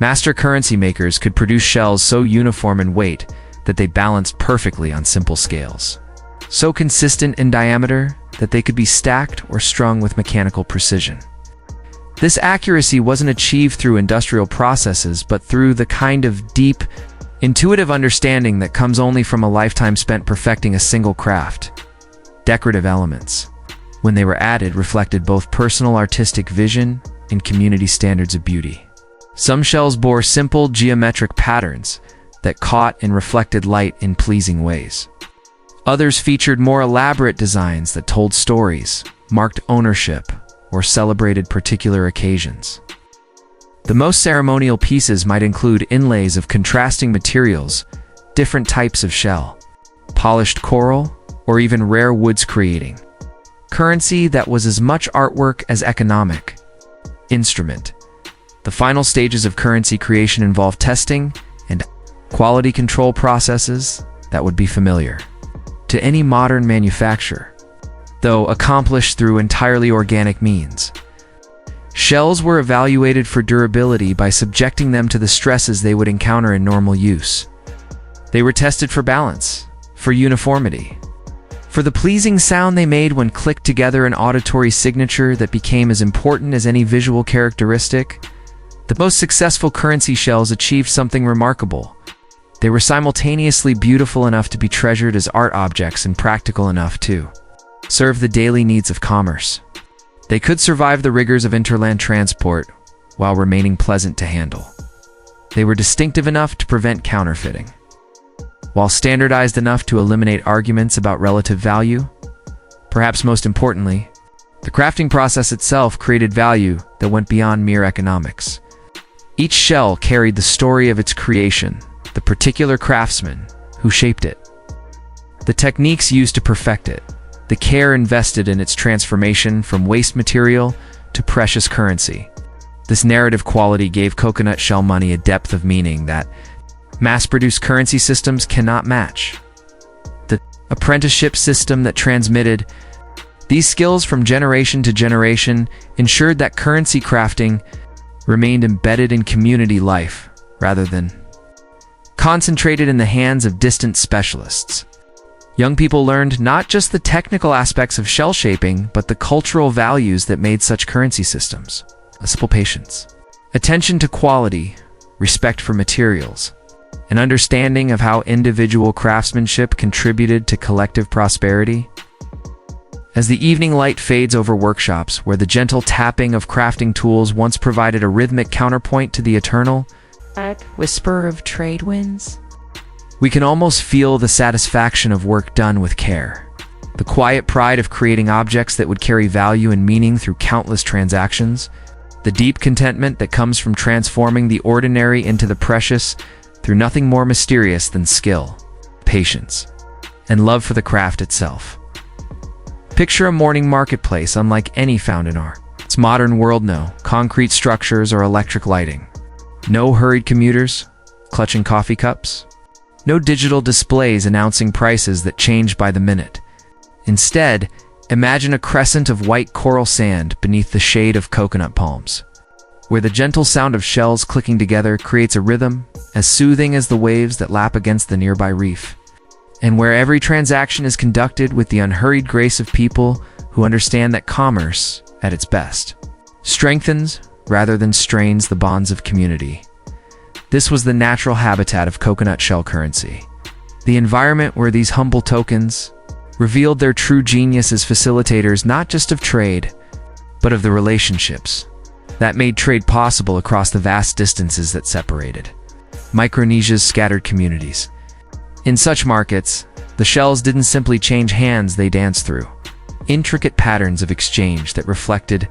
Master currency makers could produce shells so uniform in weight that they balanced perfectly on simple scales, so consistent in diameter that they could be stacked or strung with mechanical precision. This accuracy wasn't achieved through industrial processes, but through the kind of deep, intuitive understanding that comes only from a lifetime spent perfecting a single craft. Decorative elements, when they were added, reflected both personal artistic vision and community standards of beauty. Some shells bore simple geometric patterns that caught and reflected light in pleasing ways. Others featured more elaborate designs that told stories, marked ownership, or celebrated particular occasions. The most ceremonial pieces might include inlays of contrasting materials, different types of shell, polished coral, or even rare woods, creating currency that was as much artwork as economic. Instrument. The final stages of currency creation involve testing and quality control processes that would be familiar to any modern manufacturer, though accomplished through entirely organic means. Shells were evaluated for durability by subjecting them to the stresses they would encounter in normal use. They were tested for balance, for uniformity, for the pleasing sound they made when clicked together, an auditory signature that became as important as any visual characteristic. The most successful currency shells achieved something remarkable. They were simultaneously beautiful enough to be treasured as art objects and practical enough to serve the daily needs of commerce. They could survive the rigors of interland transport while remaining pleasant to handle. They were distinctive enough to prevent counterfeiting, while standardized enough to eliminate arguments about relative value. Perhaps most importantly, the crafting process itself created value that went beyond mere economics. Each shell carried the story of its creation, the particular craftsman who shaped it, the techniques used to perfect it, the care invested in its transformation from waste material to precious currency. This narrative quality gave coconut shell money a depth of meaning that mass-produced currency systems cannot match. The apprenticeship system that transmitted these skills from generation to generation ensured that currency crafting remained embedded in community life rather than concentrated in the hands of distant specialists. Young people learned not just the technical aspects of shell shaping, but the cultural values that made such currency systems. A simple patience, attention to quality, respect for materials, an understanding of how individual craftsmanship contributed to collective prosperity. As the evening light fades over workshops where the gentle tapping of crafting tools once provided a rhythmic counterpoint to the eternal whisper of trade winds, we can almost feel the satisfaction of work done with care, the quiet pride of creating objects that would carry value and meaning through countless transactions, the deep contentment that comes from transforming the ordinary into the precious through nothing more mysterious than skill, patience, and love for the craft itself. Picture a morning marketplace unlike any found in our modern world. No concrete structures or electric lighting. No hurried commuters clutching coffee cups. No digital displays announcing prices that change by the minute. Instead, imagine a crescent of white coral sand beneath the shade of coconut palms, where the gentle sound of shells clicking together creates a rhythm as soothing as the waves that lap against the nearby reef, and where every transaction is conducted with the unhurried grace of people who understand that commerce, at its best, strengthens rather than strains the bonds of community. This was the natural habitat of coconut shell currency, the environment where these humble tokens revealed their true genius as facilitators not just of trade, but of the relationships that made trade possible across the vast distances that separated Micronesia's scattered communities. In such markets, the shells didn't simply change hands, they danced through intricate patterns of exchange that reflected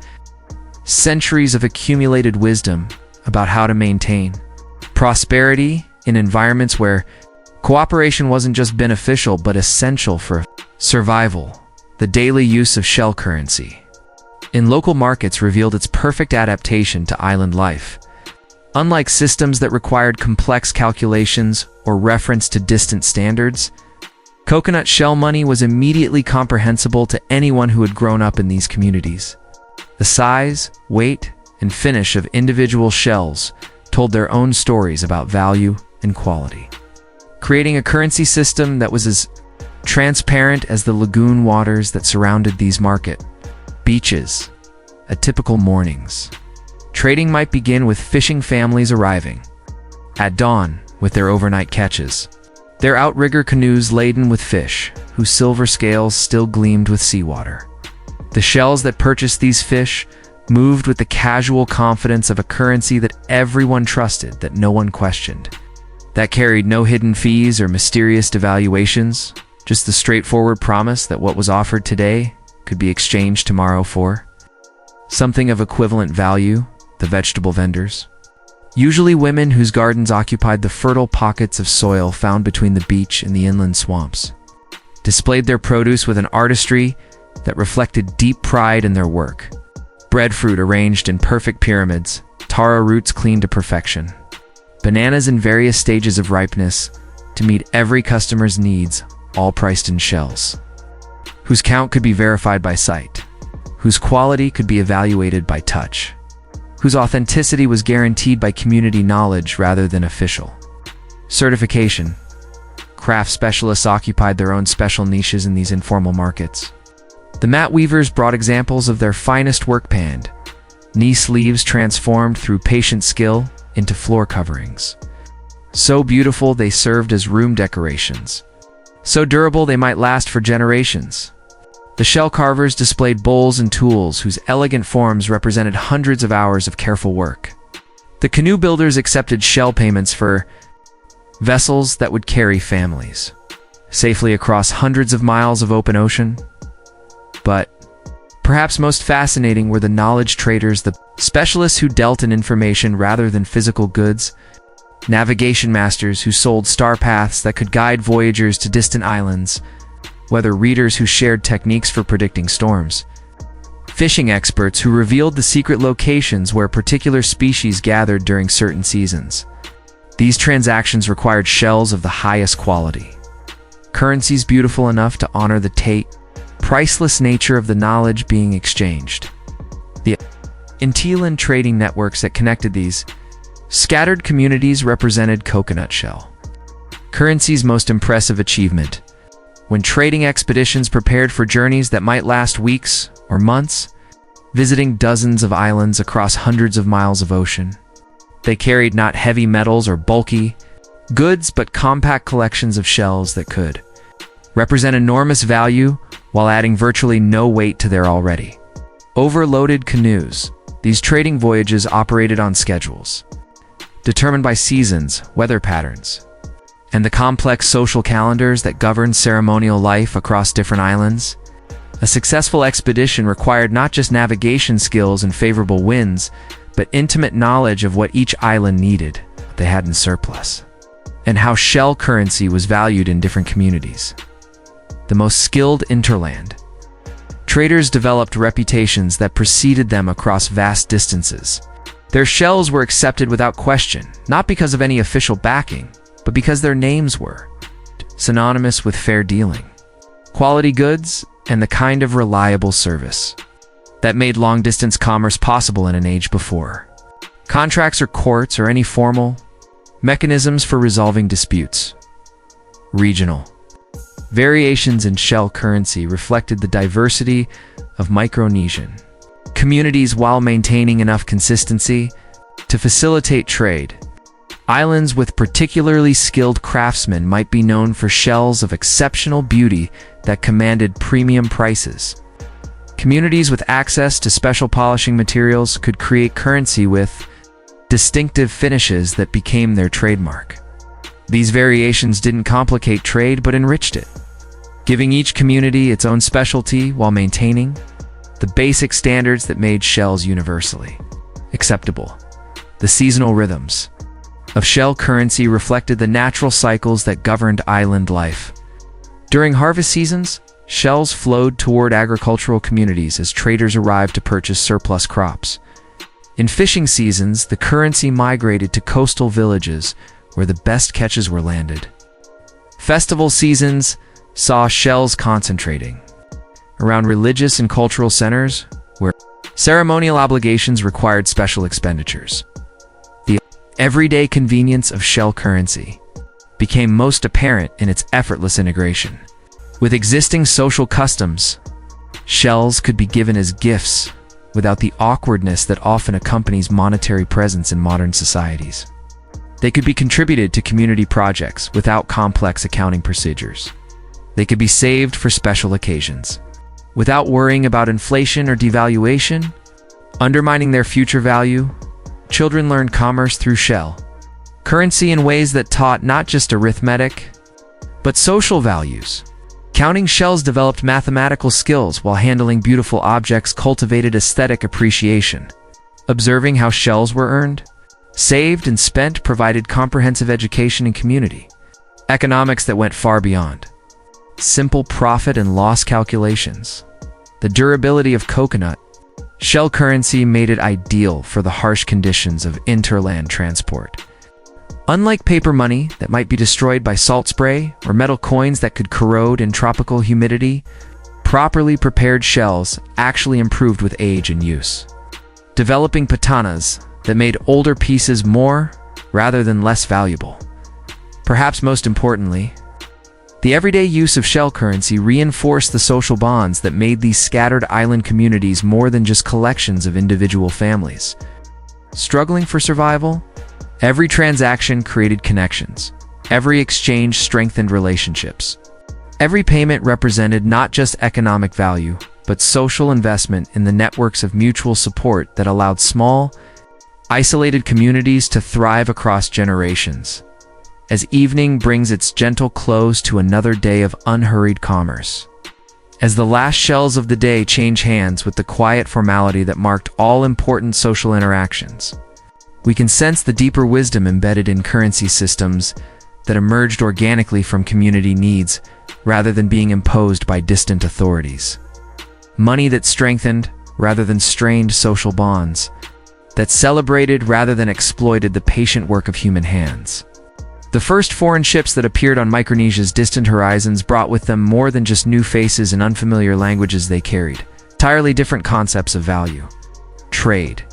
centuries of accumulated wisdom about how to maintain prosperity in environments where cooperation wasn't just beneficial but essential for survival. The daily use of shell currency in local markets revealed its perfect adaptation to island life. Unlike systems that required complex calculations or reference to distant standards, coconut shell money was immediately comprehensible to anyone who had grown up in these communities. The size, weight, and finish of individual shells told their own stories about value and quality, creating a currency system that was as transparent as the lagoon waters that surrounded these market beaches at typical mornings. Trading might begin with fishing families arriving at dawn with their overnight catches. Their outrigger canoes laden with fish, whose silver scales still gleamed with seawater. The shells that purchased these fish moved with the casual confidence of a currency that everyone trusted, that no one questioned, that carried no hidden fees or mysterious devaluations, just the straightforward promise that what was offered today could be exchanged tomorrow for something of equivalent value. The vegetable vendors, usually women whose gardens occupied the fertile pockets of soil found between the beach and the inland swamps, displayed their produce with an artistry that reflected deep pride in their work. Breadfruit arranged in perfect pyramids, taro roots cleaned to perfection, bananas in various stages of ripeness to meet every customer's needs, all priced in shells, whose count could be verified by sight, whose quality could be evaluated by touch, whose authenticity was guaranteed by community knowledge rather than official certification. Craft specialists occupied their own special niches in these informal markets. The mat weavers brought examples of their finest workpand, knee sleeves transformed through patient skill into floor coverings. So beautiful they served as room decorations, so durable they might last for generations. The shell carvers displayed bowls and tools whose elegant forms represented hundreds of hours of careful work. The canoe builders accepted shell payments for vessels that would carry families safely across hundreds of miles of open ocean. But perhaps most fascinating were the knowledge traders, the specialists who dealt in information rather than physical goods, navigation masters who sold star paths that could guide voyagers to distant islands, weather readers who shared techniques for predicting storms, fishing experts who revealed the secret locations where particular species gathered during certain seasons. These transactions required shells of the highest quality, currencies beautiful enough to honor the priceless nature of the knowledge being exchanged. The inland trading networks that connected these scattered communities represented coconut shell currency's most impressive achievement. When trading expeditions prepared for journeys that might last weeks or months, visiting dozens of islands across hundreds of miles of ocean, they carried not heavy metals or bulky goods, but compact collections of shells that could represent enormous value while adding virtually no weight to their already overloaded canoes. These trading voyages operated on schedules determined by seasons, weather patterns, and the complex social calendars that governed ceremonial life across different islands. A successful expedition required not just navigation skills and favorable winds, but intimate knowledge of what each island needed, what they had in surplus, and how shell currency was valued in different communities. The most skilled interland traders developed reputations that preceded them across vast distances. Their shells were accepted without question, not because of any official backing, but because their names were synonymous with fair dealing, quality goods, and the kind of reliable service that made long-distance commerce possible in an age before contracts or courts or any formal mechanisms for resolving disputes. Regional variations in shell currency reflected the diversity of Micronesian communities while maintaining enough consistency to facilitate trade. Islands with particularly skilled craftsmen might be known for shells of exceptional beauty that commanded premium prices. Communities with access to special polishing materials could create currency with distinctive finishes that became their trademark. These variations didn't complicate trade but enriched it, giving each community its own specialty while maintaining the basic standards that made shells universally acceptable. The seasonal rhythms of shell currency reflected the natural cycles that governed island life. During harvest seasons, shells flowed toward agricultural communities as traders arrived to purchase surplus crops. In fishing seasons, the currency migrated to coastal villages where the best catches were landed. Festival seasons saw shells concentrating around religious and cultural centers where ceremonial obligations required special expenditures. The everyday convenience of shell currency became most apparent in its effortless integration with existing social customs. Shells could be given as gifts without the awkwardness that often accompanies monetary presence in modern societies. They could be contributed to community projects without complex accounting procedures. They could be saved for special occasions, without worrying about inflation or devaluation, undermining their future value. Children learned commerce through shell currency in ways that taught not just arithmetic, but social values. Counting shells developed mathematical skills, while handling beautiful objects cultivated aesthetic appreciation. Observing how shells were earned, saved, and spent provided comprehensive education and community economics that went far beyond simple profit and loss calculations. The durability of coconut shell currency made it ideal for the harsh conditions of interland transport. Unlike paper money that might be destroyed by salt spray or metal coins that could corrode in tropical humidity, properly prepared shells actually improved with age and use, developing patanas that made older pieces more rather than less valuable. Perhaps most importantly, the everyday use of shell currency reinforced the social bonds that made these scattered island communities more than just collections of individual families struggling for survival. Every transaction created connections. Every exchange strengthened relationships. Every payment represented not just economic value, but social investment in the networks of mutual support that allowed small, isolated communities to thrive across generations. As evening brings its gentle close to another day of unhurried commerce. As the last shells of the day change hands with the quiet formality that marked all important social interactions, we can sense the deeper wisdom embedded in currency systems that emerged organically from community needs rather than being imposed by distant authorities. Money that strengthened rather than strained social bonds, that celebrated rather than exploited the patient work of human hands. The first foreign ships that appeared on Micronesia's distant horizons brought with them more than just new faces and unfamiliar languages. They carried entirely different concepts of value, trade,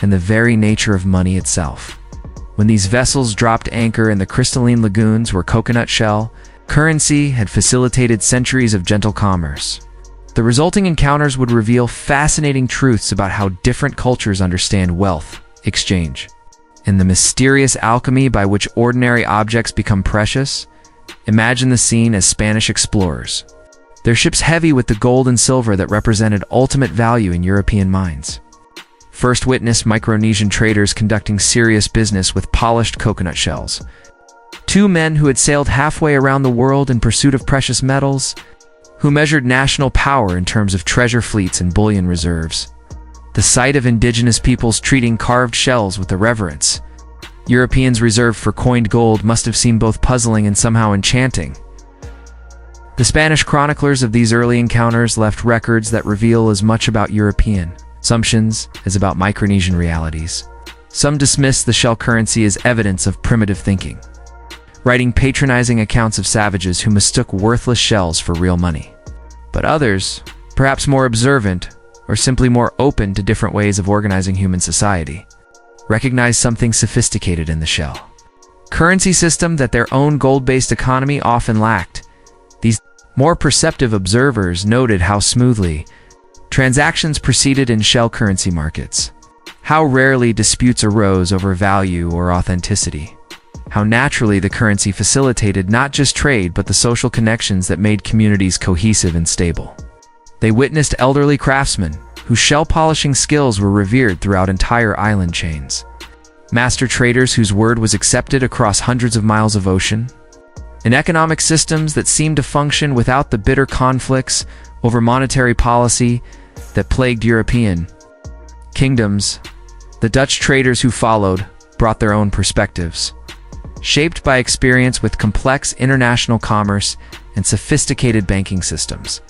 and the very nature of money itself. When these vessels dropped anchor in the crystalline lagoons where coconut shell currency had facilitated centuries of gentle commerce, the resulting encounters would reveal fascinating truths about how different cultures understand wealth, exchange, and the mysterious alchemy by which ordinary objects become precious. Imagine the scene as Spanish explorers, their ships heavy with the gold and silver that represented ultimate value in European minds, first witnessed Micronesian traders conducting serious business with polished coconut shells. Two men who had sailed halfway around the world in pursuit of precious metals, who measured national power in terms of treasure fleets and bullion reserves. The sight of indigenous peoples treating carved shells with the reverence Europeans reserved for coined gold must have seemed both puzzling and somehow enchanting. The Spanish chroniclers of these early encounters left records that reveal as much about European assumptions as about Micronesian realities. Some dismissed the shell currency as evidence of primitive thinking, writing patronizing accounts of savages who mistook worthless shells for real money. But others, perhaps more observant or simply more open to different ways of organizing human society, recognized something sophisticated in the shell currency system that their own gold-based economy often lacked. These more perceptive observers noted how smoothly transactions proceeded in shell currency markets, how rarely disputes arose over value or authenticity, how naturally the currency facilitated not just trade but the social connections that made communities cohesive and stable. They witnessed elderly craftsmen whose shell polishing skills were revered throughout entire island chains, master traders whose word was accepted across hundreds of miles of ocean, and economic systems that seemed to function without the bitter conflicts over monetary policy that plagued European kingdoms. The Dutch traders who followed brought their own perspectives, shaped by experience with complex international commerce and sophisticated banking systems.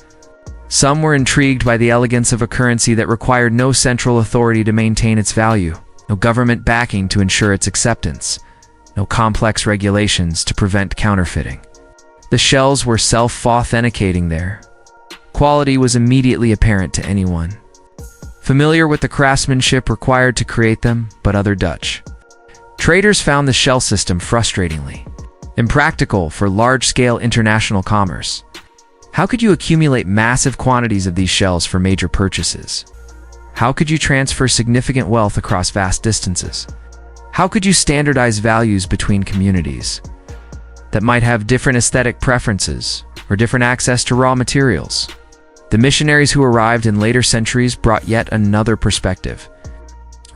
Some were intrigued by the elegance of a currency that required no central authority to maintain its value, no government backing to ensure its acceptance, no complex regulations to prevent counterfeiting. The shells were self-authenticating there. Quality was immediately apparent to anyone familiar with the craftsmanship required to create them, but other Dutch traders found the shell system frustratingly impractical for large-scale international commerce. How could you accumulate massive quantities of these shells for major purchases? How could you transfer significant wealth across vast distances? How could you standardize values between communities that might have different aesthetic preferences or different access to raw materials? The missionaries who arrived in later centuries brought yet another perspective,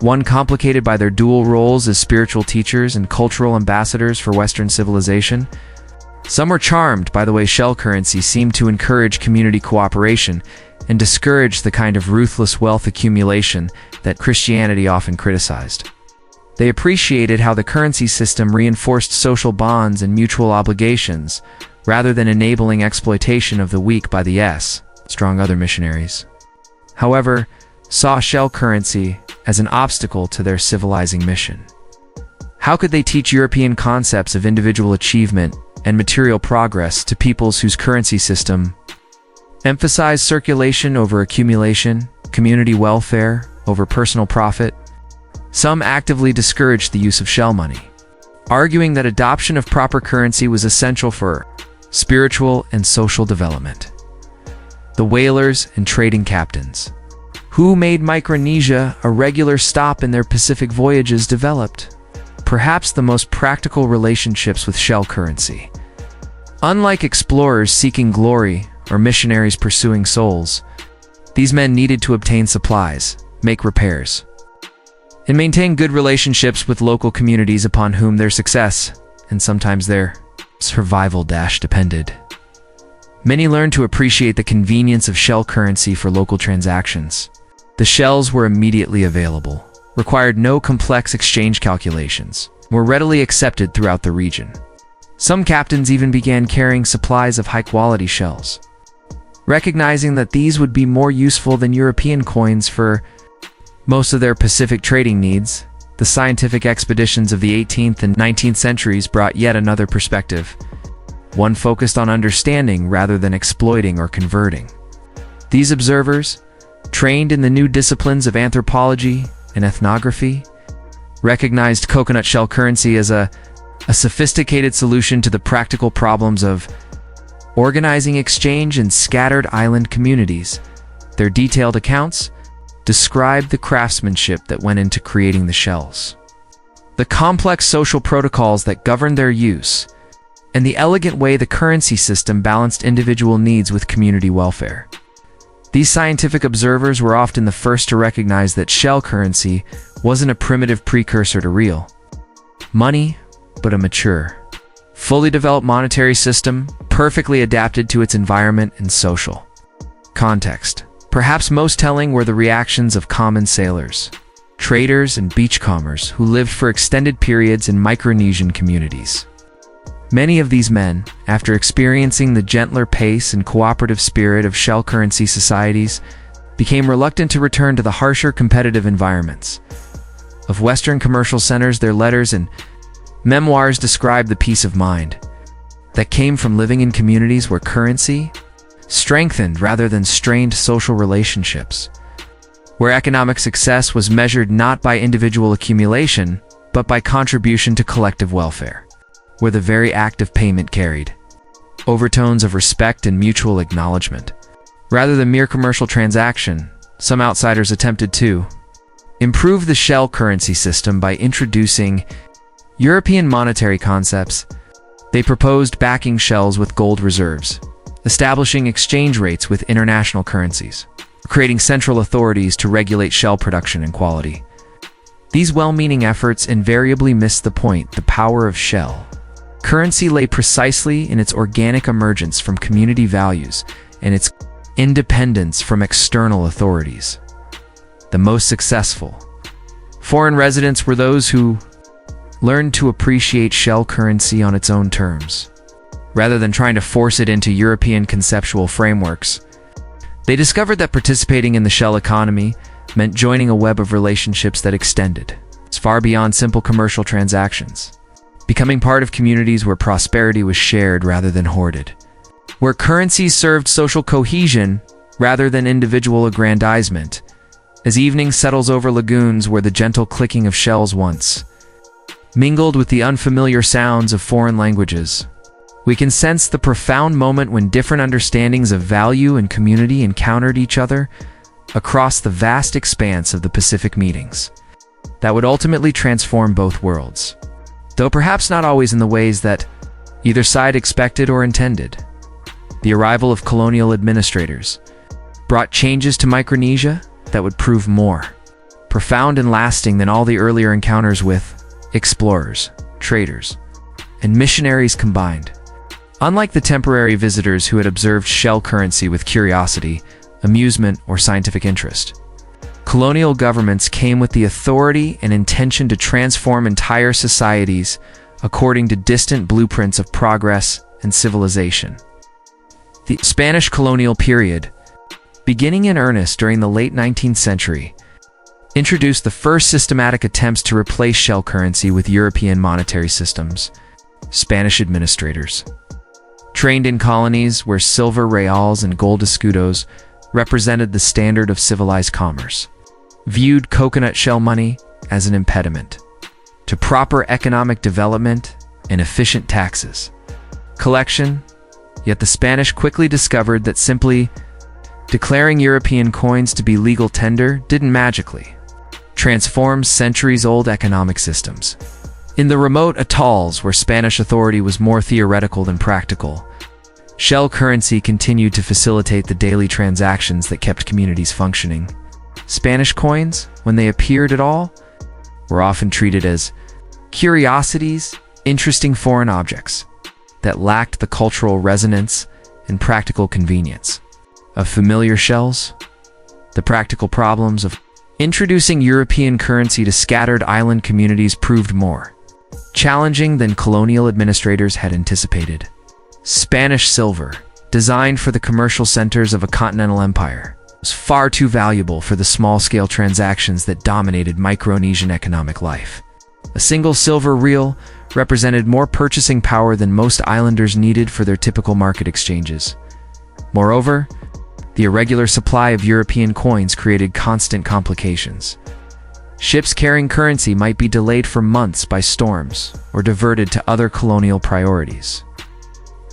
one complicated by their dual roles as spiritual teachers and cultural ambassadors for Western civilization. Some were charmed by the way shell currency seemed to encourage community cooperation and discourage the kind of ruthless wealth accumulation that Christianity often criticized. They appreciated how the currency system reinforced social bonds and mutual obligations, rather than enabling exploitation of the weak by the strong other missionaries. However, saw shell currency as an obstacle to their civilizing mission. How could they teach European concepts of individual achievement and material progress to peoples whose currency system emphasized circulation over accumulation, community welfare over personal profit? Some actively discouraged the use of shell money, arguing that adoption of proper currency was essential for spiritual and social development. The whalers and trading captains, who made Micronesia a regular stop in their Pacific voyages, developed perhaps the most practical relationships with shell currency. Unlike explorers seeking glory or missionaries pursuing souls, these men needed to obtain supplies, make repairs, and maintain good relationships with local communities upon whom their success, and sometimes their survival depended. Many learned to appreciate the convenience of shell currency for local transactions. The shells were immediately available, required no complex exchange calculations, were readily accepted throughout the region. Some captains even began carrying supplies of high-quality shells, recognizing that these would be more useful than European coins for most of their Pacific trading needs. The scientific expeditions of the 18th and 19th centuries brought yet another perspective, one focused on understanding rather than exploiting or converting. These observers, trained in the new disciplines of anthropology and ethnography, recognized coconut shell currency as a sophisticated solution to the practical problems of organizing exchange in scattered island communities. Their detailed accounts described the craftsmanship that went into creating the shells, the complex social protocols that governed their use, and the elegant way the currency system balanced individual needs with community welfare. These scientific observers were often the first to recognize that shell currency wasn't a primitive precursor to real money, but a mature, fully developed monetary system, perfectly adapted to its environment and social context. Perhaps most telling were the reactions of common sailors, traders, and beachcombers who lived for extended periods in Micronesian communities. Many of these men, after experiencing the gentler pace and cooperative spirit of shell currency societies, became reluctant to return to the harsher competitive environments of Western commercial centers. Their letters and memoirs describe the peace of mind that came from living in communities where currency strengthened rather than strained social relationships, where economic success was measured not by individual accumulation, but by contribution to collective welfare, where the very act of payment carried overtones of respect and mutual acknowledgement. Rather than mere commercial transaction, some outsiders attempted to improve the shell currency system by introducing European monetary concepts. They proposed backing shells with gold reserves, establishing exchange rates with international currencies, creating central authorities to regulate shell production and quality. These well-meaning efforts invariably missed the point. The power of shell currency lay precisely in its organic emergence from community values and its independence from external authorities. The most successful foreign residents were those who learned to appreciate shell currency on its own terms, rather than trying to force it into European conceptual frameworks. They discovered that participating in the shell economy meant joining a web of relationships that extended far beyond simple commercial transactions, becoming part of communities where prosperity was shared rather than hoarded, where currency served social cohesion rather than individual aggrandizement. As evening settles over lagoons where the gentle clicking of shells once mingled with the unfamiliar sounds of foreign languages, we can sense the profound moment when different understandings of value and community encountered each other, across the vast expanse of the Pacific meetings that would ultimately transform both worlds, though perhaps not always in the ways that either side expected or intended. The arrival of colonial administrators brought changes to Micronesia that would prove more profound and lasting than all the earlier encounters with explorers, traders, and missionaries combined. Unlike the temporary visitors who had observed shell currency with curiosity, amusement, or scientific interest, colonial governments came with the authority and intention to transform entire societies according to distant blueprints of progress and civilization. The Spanish colonial period, beginning in earnest during the late 19th century, introduced the first systematic attempts to replace shell currency with European monetary systems. Spanish administrators, trained in colonies where silver reals and gold escudos represented the standard of civilized commerce, viewed coconut shell money as an impediment to proper economic development and efficient taxes collection. Yet the Spanish quickly discovered that simply declaring European coins to be legal tender didn't magically transform centuries-old economic systems. In the remote atolls where Spanish authority was more theoretical than practical, shell currency continued to facilitate the daily transactions that kept communities functioning. Spanish coins, when they appeared at all, were often treated as curiosities, interesting foreign objects that lacked the cultural resonance and practical convenience of familiar shells. The practical problems of introducing European currency to scattered island communities proved more challenging than colonial administrators had anticipated. Spanish silver, designed for the commercial centers of a continental empire, was far too valuable for the small-scale transactions that dominated Micronesian economic life. A single silver real represented more purchasing power than most islanders needed for their typical market exchanges. Moreover, the irregular supply of European coins created constant complications. Ships carrying currency might be delayed for months by storms or diverted to other colonial priorities.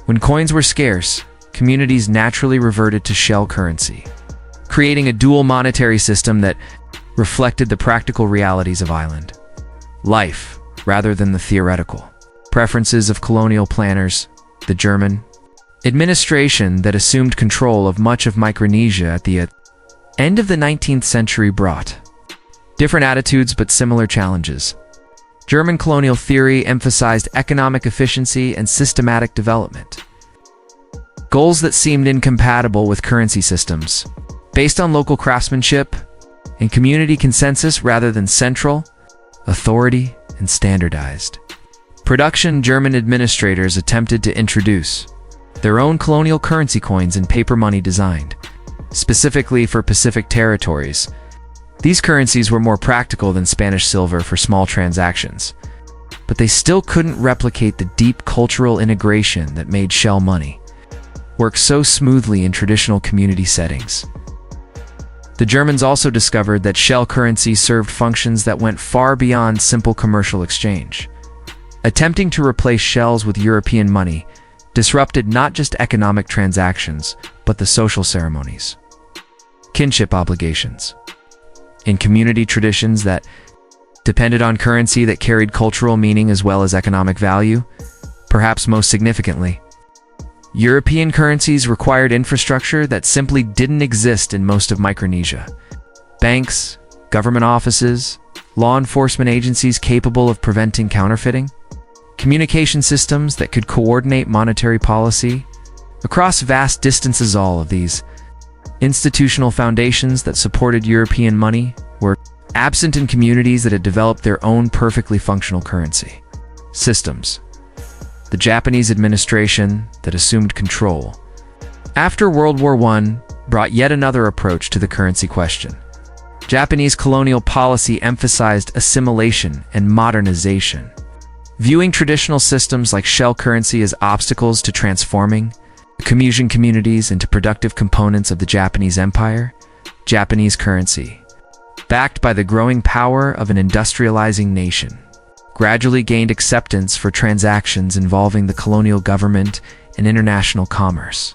When coins were scarce, communities naturally reverted to shell currency, creating a dual monetary system that reflected the practical realities of island life rather than the theoretical preferences of colonial planners. The German administration that assumed control of much of Micronesia at the end of the 19th century brought different attitudes but similar challenges. German colonial theory emphasized economic efficiency and systematic development, goals that seemed incompatible with currency systems based on local craftsmanship and community consensus rather than central authority and standardized production. German administrators attempted to introduce their own colonial currency coins and paper money designed specifically for Pacific territories. These currencies were more practical than Spanish silver for small transactions, but they still couldn't replicate the deep cultural integration that made shell money work so smoothly in traditional community settings. The Germans also discovered that shell currency served functions that went far beyond simple commercial exchange. Attempting to replace shells with European money disrupted not just economic transactions, but the social ceremonies, kinship obligations, and community traditions that depended on currency that carried cultural meaning as well as economic value. Perhaps most significantly, European currencies required infrastructure that simply didn't exist in most of Micronesia. Banks, government offices, law enforcement agencies capable of preventing counterfeiting, communication systems that could coordinate monetary policy across vast distances. All of these institutional foundations that supported European money were absent in communities that had developed their own perfectly functional currency systems. The Japanese administration that assumed control after World War I brought yet another approach to the currency question. Japanese colonial policy emphasized assimilation and modernization, viewing traditional systems like shell currency as obstacles to transforming commusion communities into productive components of the Japanese empire. Japanese currency, backed by the growing power of an industrializing nation, gradually gained acceptance for transactions involving the colonial government and international commerce.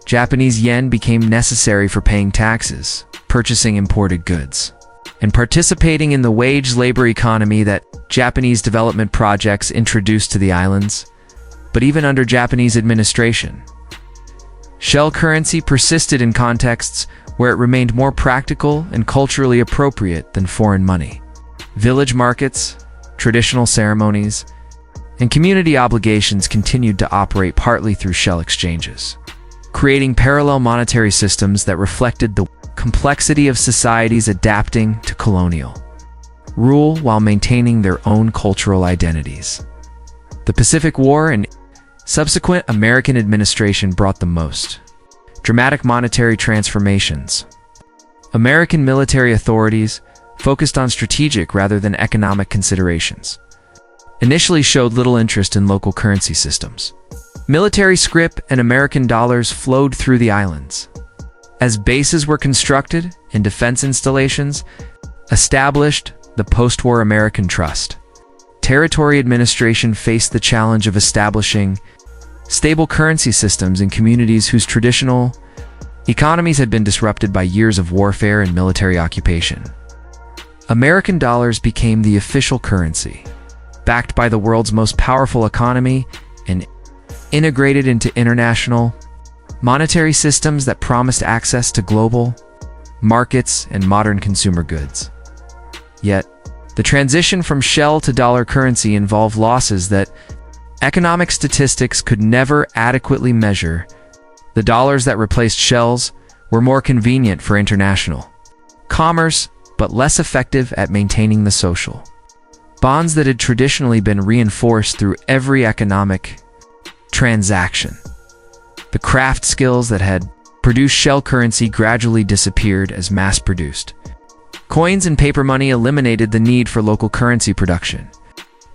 Japanese yen became necessary for paying taxes, purchasing imported goods, and participating in the wage labor economy that Japanese development projects introduced to the islands. But even under Japanese administration, shell currency persisted in contexts where it remained more practical and culturally appropriate than foreign money. Village markets, traditional ceremonies, and community obligations continued to operate partly through shell exchanges, creating parallel monetary systems that reflected the complexity of societies adapting to colonial rule while maintaining their own cultural identities. The Pacific War and subsequent American administration brought the most dramatic monetary transformations. American military authorities, focused on strategic rather than economic considerations, initially showed little interest in local currency systems. Military scrip and American dollars flowed through the islands. As bases were constructed and defense installations established, the post-war American Trust Territory Administration faced the challenge of establishing stable currency systems in communities whose traditional economies had been disrupted by years of warfare and military occupation. American dollars became the official currency, backed by the world's most powerful economy and integrated into international monetary systems that promised access to global markets and modern consumer goods. Yet, the transition from shell to dollar currency involved losses that economic statistics could never adequately measure. The dollars that replaced shells were more convenient for international commerce, but less effective at maintaining the social bonds that had traditionally been reinforced through every economic transaction. The craft skills that had produced shell currency gradually disappeared as mass-produced coins and paper money eliminated the need for local currency production.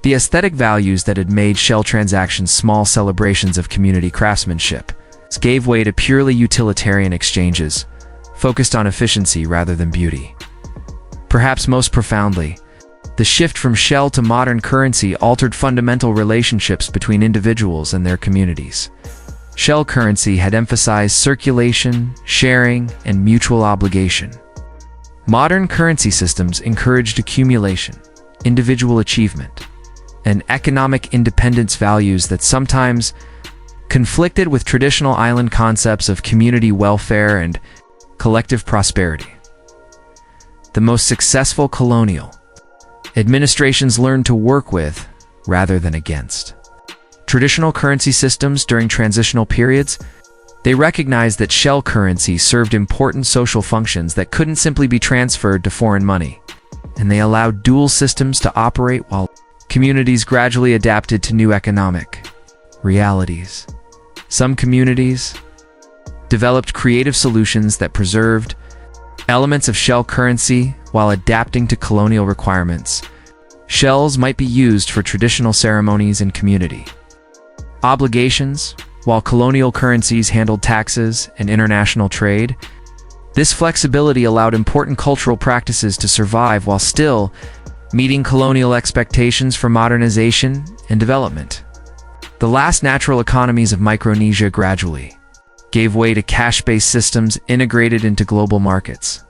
The aesthetic values that had made shell transactions small celebrations of community craftsmanship gave way to purely utilitarian exchanges, focused on efficiency rather than beauty. Perhaps most profoundly, the shift from shell to modern currency altered fundamental relationships between individuals and their communities. Shell currency had emphasized circulation, sharing, and mutual obligation. Modern currency systems encouraged accumulation, individual achievement, and economic independence values that sometimes conflicted with traditional island concepts of community welfare and collective prosperity. The most successful colonial administrations learned to work with rather than against traditional currency systems during transitional periods. They recognized that shell currency served important social functions that couldn't simply be transferred to foreign money, and they allowed dual systems to operate while communities gradually adapted to new economic realities. Some communities developed creative solutions that preserved elements of shell currency while adapting to colonial requirements. Shells might be used for traditional ceremonies and community obligations, while colonial currencies handled taxes and international trade. This flexibility allowed important cultural practices to survive while still meeting colonial expectations for modernization and development. The last natural economies of Micronesia gradually gave way to cash-based systems integrated into global markets.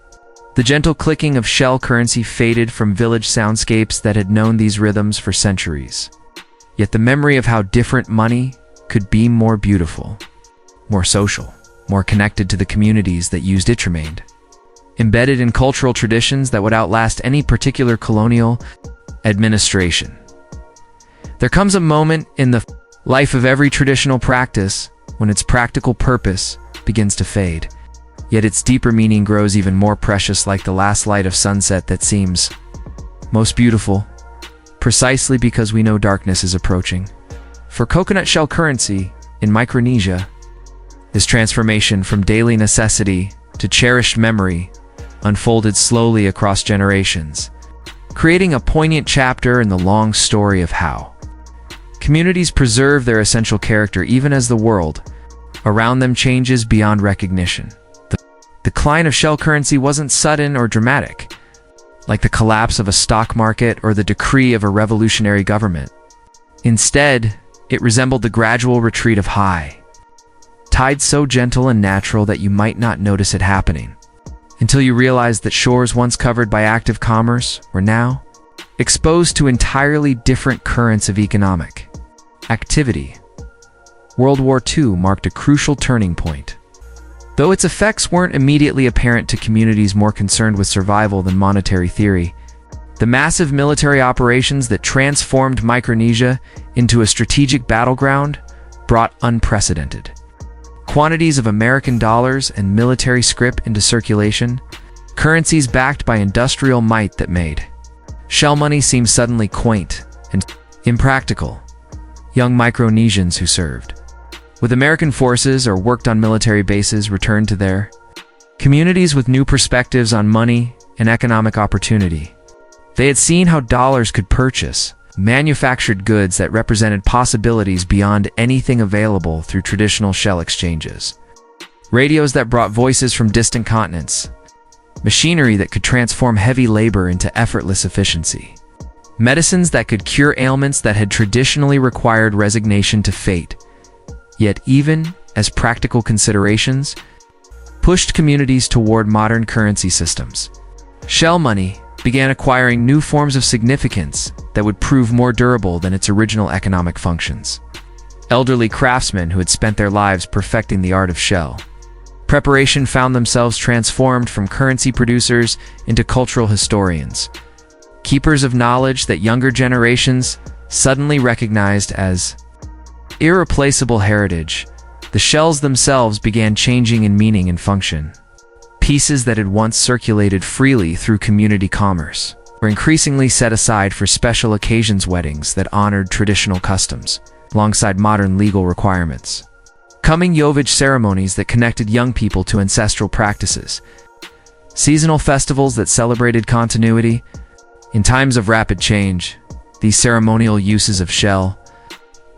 The gentle clicking of shell currency faded from village soundscapes that had known these rhythms for centuries. Yet the memory of how different money could be more beautiful, more social, more connected to the communities that used it remained embedded in cultural traditions that would outlast any particular colonial administration. There comes a moment in the life of every traditional practice when its practical purpose begins to fade, yet its deeper meaning grows even more precious, like the last light of sunset that seems most beautiful, precisely because we know darkness is approaching. For coconut shell currency in Micronesia, this transformation from daily necessity to cherished memory unfolded slowly across generations, creating a poignant chapter in the long story of how communities preserve their essential character even as the world around them changes beyond recognition. The decline of shell currency wasn't sudden or dramatic, like the collapse of a stock market or the decree of a revolutionary government. Instead, it resembled the gradual retreat of high tides so gentle and natural that you might not notice it happening, until you realize that shores once covered by active commerce were now exposed to entirely different currents of economic activity. World War II marked a crucial turning point. Though its effects weren't immediately apparent to communities more concerned with survival than monetary theory, the massive military operations that transformed Micronesia into a strategic battleground brought unprecedented quantities of American dollars and military scrip into circulation, currencies backed by industrial might that made shell money seem suddenly quaint and impractical. Young Micronesians who served with American forces or worked on military bases returned to their communities with new perspectives on money and economic opportunity. They had seen how dollars could purchase manufactured goods that represented possibilities beyond anything available through traditional shell exchanges. Radios that brought voices from distant continents, machinery that could transform heavy labor into effortless efficiency, medicines that could cure ailments that had traditionally required resignation to fate. Yet even as practical considerations pushed communities toward modern currency systems, shell money began acquiring new forms of significance that would prove more durable than its original economic functions. Elderly craftsmen who had spent their lives perfecting the art of shell preparation found themselves transformed from currency producers into cultural historians, keepers of knowledge that younger generations suddenly recognized as irreplaceable heritage. The shells themselves began changing in meaning and function. Pieces that had once circulated freely through community commerce were increasingly set aside for special occasions, weddings that honored traditional customs, alongside modern legal requirements. Coming Yovage ceremonies that connected young people to ancestral practices. Seasonal festivals that celebrated continuity. In times of rapid change, these ceremonial uses of shell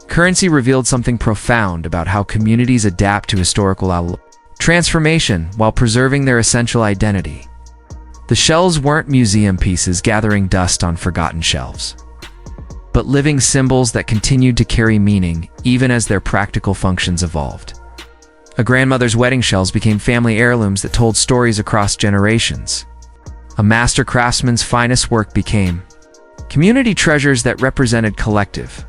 currency revealed something profound about how communities adapt to historical transformation while preserving their essential identity. The shells weren't museum pieces gathering dust on forgotten shelves, but living symbols that continued to carry meaning even as their practical functions evolved. A grandmother's wedding shells became family heirlooms that told stories across generations. A master craftsman's finest work became community treasures that represented collective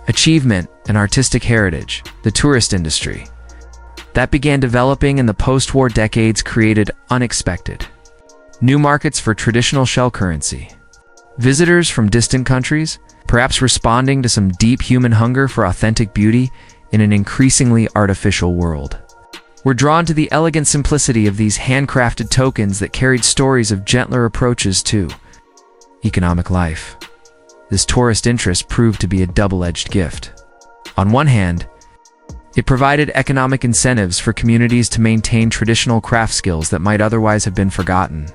achievement and artistic heritage. The tourist industry that began developing in the post-war decades created unexpected new markets for traditional shell currency. Visitors from distant countries, perhaps responding to some deep human hunger for authentic beauty in an increasingly artificial world, were drawn to the elegant simplicity of these handcrafted tokens that carried stories of gentler approaches to economic life. This tourist interest proved to be a double-edged gift. On one hand, it provided economic incentives for communities to maintain traditional craft skills that might otherwise have been forgotten.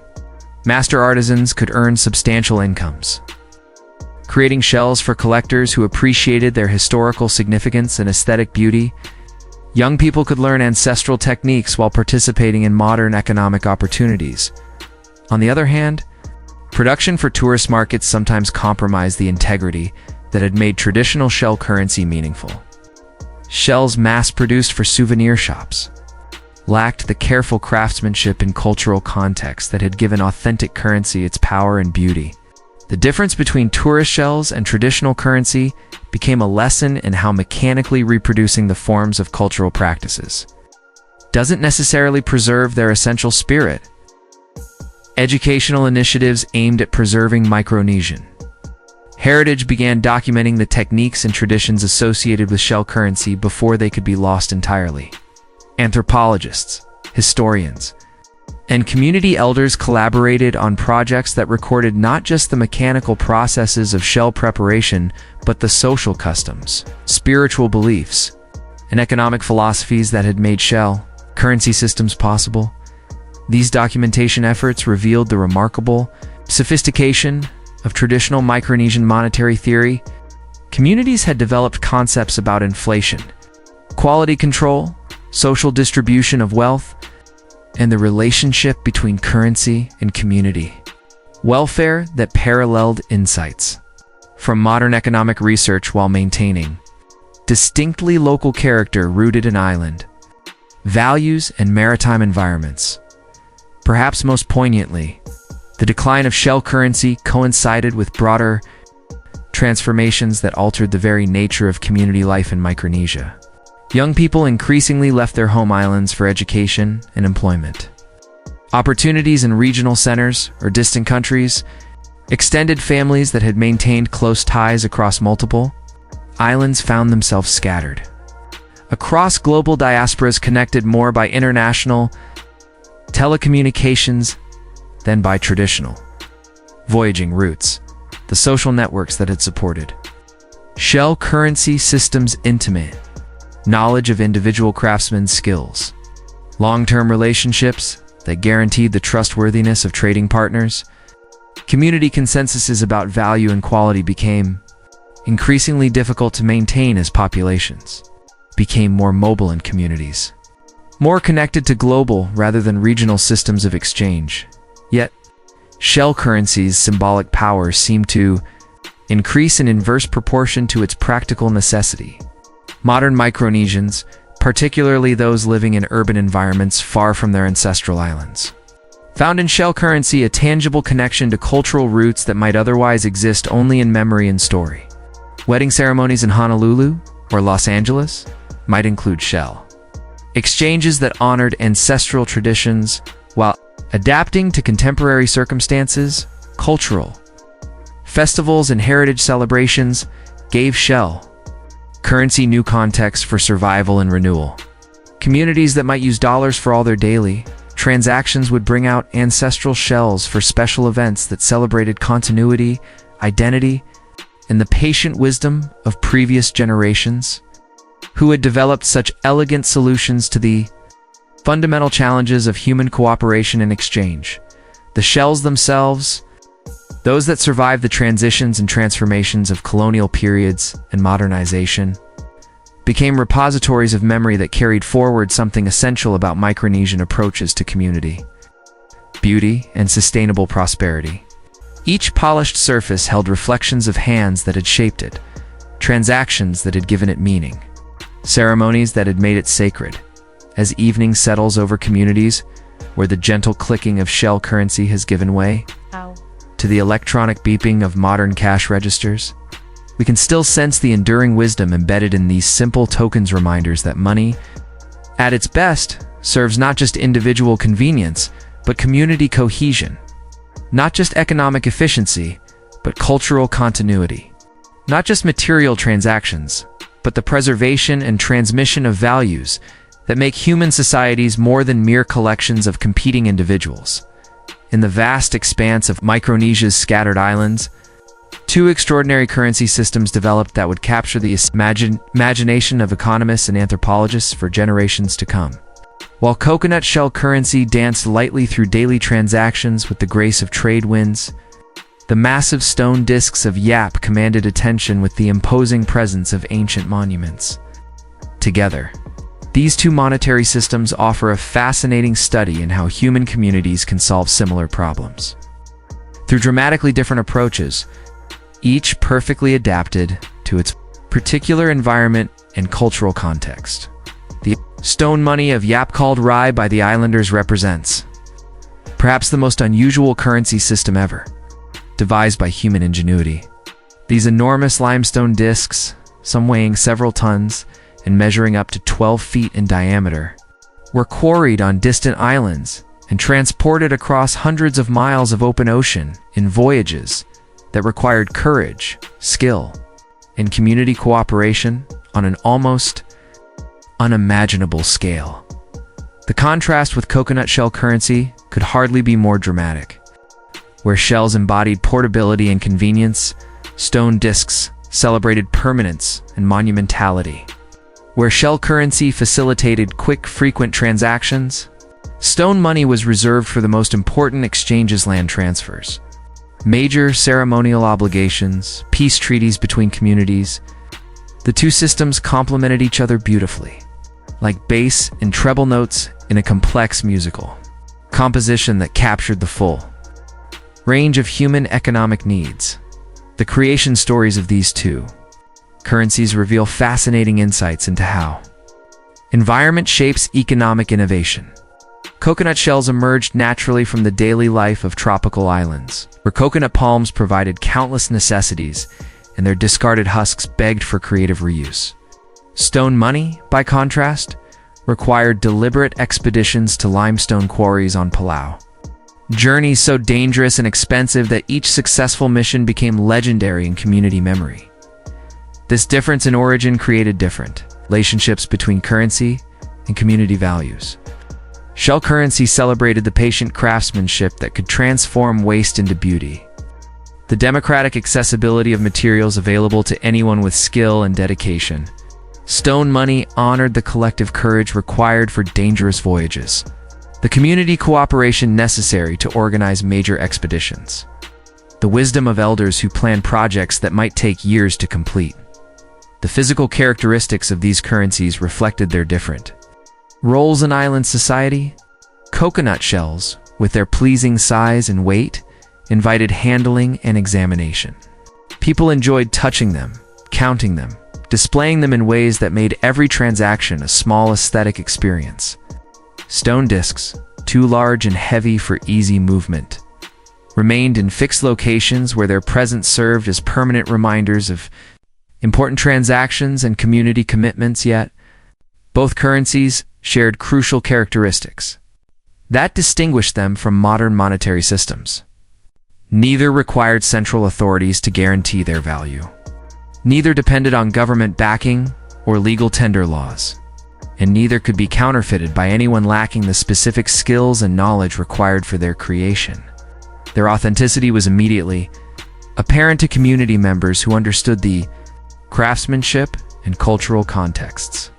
Master artisans could earn substantial incomes, creating shells for collectors who appreciated their historical significance and aesthetic beauty. Young people could learn ancestral techniques while participating in modern economic opportunities. On the other hand, production for tourist markets sometimes compromised the integrity that had made traditional shell currency meaningful. Shells mass-produced for souvenir shops lacked the careful craftsmanship and cultural context that had given authentic currency its power and beauty. The difference between tourist shells and traditional currency became a lesson in how mechanically reproducing the forms of cultural practices doesn't necessarily preserve their essential spirit. Educational initiatives aimed at preserving Micronesian heritage began documenting the techniques and traditions associated with shell currency before they could be lost entirely. Anthropologists, historians, and community elders collaborated on projects that recorded not just the mechanical processes of shell preparation, but the social customs, spiritual beliefs, and economic philosophies that had made shell currency systems possible. These documentation efforts revealed the remarkable sophistication of traditional Micronesian monetary theory. Communities had developed concepts about inflation, quality control, social distribution of wealth, and the relationship between currency and community welfare that paralleled insights from modern economic research while maintaining distinctly local character rooted in island values, and maritime environments. Perhaps most poignantly, the decline of shell currency coincided with broader transformations that altered the very nature of community life in Micronesia. Young people increasingly left their home islands for education and employment. Opportunities in regional centers or distant countries, extended families that had maintained close ties across multiple islands found themselves scattered. Across global diasporas connected more by international telecommunications than by traditional voyaging routes, the social networks that had supported shell currency systems, intimate knowledge of individual craftsmen's skills, long-term relationships that guaranteed the trustworthiness of trading partners, community consensuses about value and quality became increasingly difficult to maintain as populations became more mobile in communities, more connected to global rather than regional systems of exchange. Yet, shell currency's symbolic power seemed to increase in inverse proportion to its practical necessity. Modern Micronesians, particularly those living in urban environments far from their ancestral islands, found in shell currency a tangible connection to cultural roots that might otherwise exist only in memory and story. Wedding ceremonies in Honolulu or Los Angeles might include shell exchanges that honored ancestral traditions while adapting to contemporary circumstances. Cultural festivals and heritage celebrations gave shell currency new context for survival and renewal. Communities that might use dollars for all their daily transactions would bring out ancestral shells for special events that celebrated continuity, identity, and the patient wisdom of previous generations who had developed such elegant solutions to the fundamental challenges of human cooperation and exchange. The shells themselves, those that survived the transitions and transformations of colonial periods and modernization, became repositories of memory that carried forward something essential about Micronesian approaches to community, beauty, and sustainable prosperity. Each polished surface held reflections of hands that had shaped it, transactions that had given it meaning, ceremonies that had made it sacred. As evening settles over communities where the gentle clicking of shell currency has given way to the electronic beeping of modern cash registers, we can still sense the enduring wisdom embedded in these simple tokens, reminders that money, at its best, serves not just individual convenience, but community cohesion. Not just economic efficiency, but cultural continuity. Not just material transactions, but the preservation and transmission of values that make human societies more than mere collections of competing individuals. In the vast expanse of Micronesia's scattered islands, two extraordinary currency systems developed that would capture the imagination of economists and anthropologists for generations to come. While coconut shell currency danced lightly through daily transactions with the grace of trade winds, the massive stone discs of yap commanded attention with the imposing presence of ancient monuments. Together, these two monetary systems offer a fascinating study in how human communities can solve similar problems. Through dramatically different approaches, each perfectly adapted to its particular environment and cultural context. The stone money of yap, called rai by the islanders, represents perhaps the most unusual currency system ever, devised by human ingenuity. These enormous limestone discs, some weighing several tons and measuring up to 12 feet in diameter, were quarried on distant islands and transported across hundreds of miles of open ocean in voyages that required courage, skill, and community cooperation on an almost unimaginable scale. The contrast with coconut shell currency could hardly be more dramatic. Where shells embodied portability and convenience, stone discs celebrated permanence and monumentality. Where shell currency facilitated quick, frequent transactions, stone money was reserved for the most important exchanges, land transfers, major ceremonial obligations, peace treaties between communities. The two systems complemented each other beautifully, like bass and treble notes in a complex musical composition that captured the full range of human economic needs. The creation stories of these two currencies reveal fascinating insights into how Environment shapes economic innovation. Coconut shells emerged naturally from the daily life of tropical islands, where coconut palms provided countless necessities, and their discarded husks begged for creative reuse. Stone money, by contrast, required deliberate expeditions to limestone quarries on Palau. Journeys so dangerous and expensive that each successful mission became legendary in community memory. This difference in origin created different relationships between currency and community values. Shell currency celebrated the patient craftsmanship that could transform waste into beauty. The democratic accessibility of materials available to anyone with skill and dedication. Stone money honored the collective courage required for dangerous voyages, the community cooperation necessary to organize major expeditions, the wisdom of elders who planned projects that might take years to complete. The physical characteristics of these currencies reflected their different roles in island society. Coconut shells, with their pleasing size and weight, invited handling and examination. People enjoyed touching them, counting them, displaying them in ways that made every transaction a small aesthetic experience. Stone discs, too large and heavy for easy movement, remained in fixed locations where their presence served as permanent reminders of important transactions and community commitments. Yet, both currencies shared crucial characteristics that distinguished them from modern monetary systems. Neither required central authorities to guarantee their value. Neither depended on government backing or legal tender laws. And neither could be counterfeited by anyone lacking the specific skills and knowledge required for their creation. Their authenticity was immediately apparent to community members who understood the craftsmanship and cultural contexts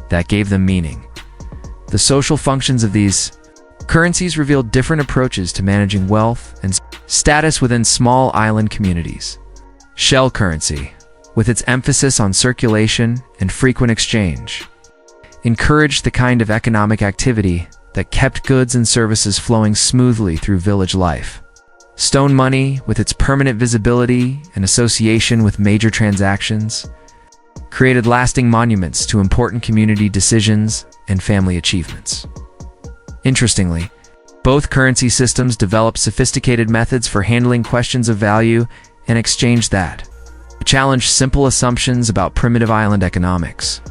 that gave them meaning. The social functions of these currencies revealed different approaches to managing wealth and status within small island communities. Shell currency, with its emphasis on circulation and frequent exchange, encouraged the kind of economic activity that kept goods and services flowing smoothly through village life. Stone money, with its permanent visibility and association with major transactions, created lasting monuments to important community decisions and family achievements. Interestingly, both currency systems developed sophisticated methods for handling questions of value and exchange that challenged simple assumptions about primitive island economics.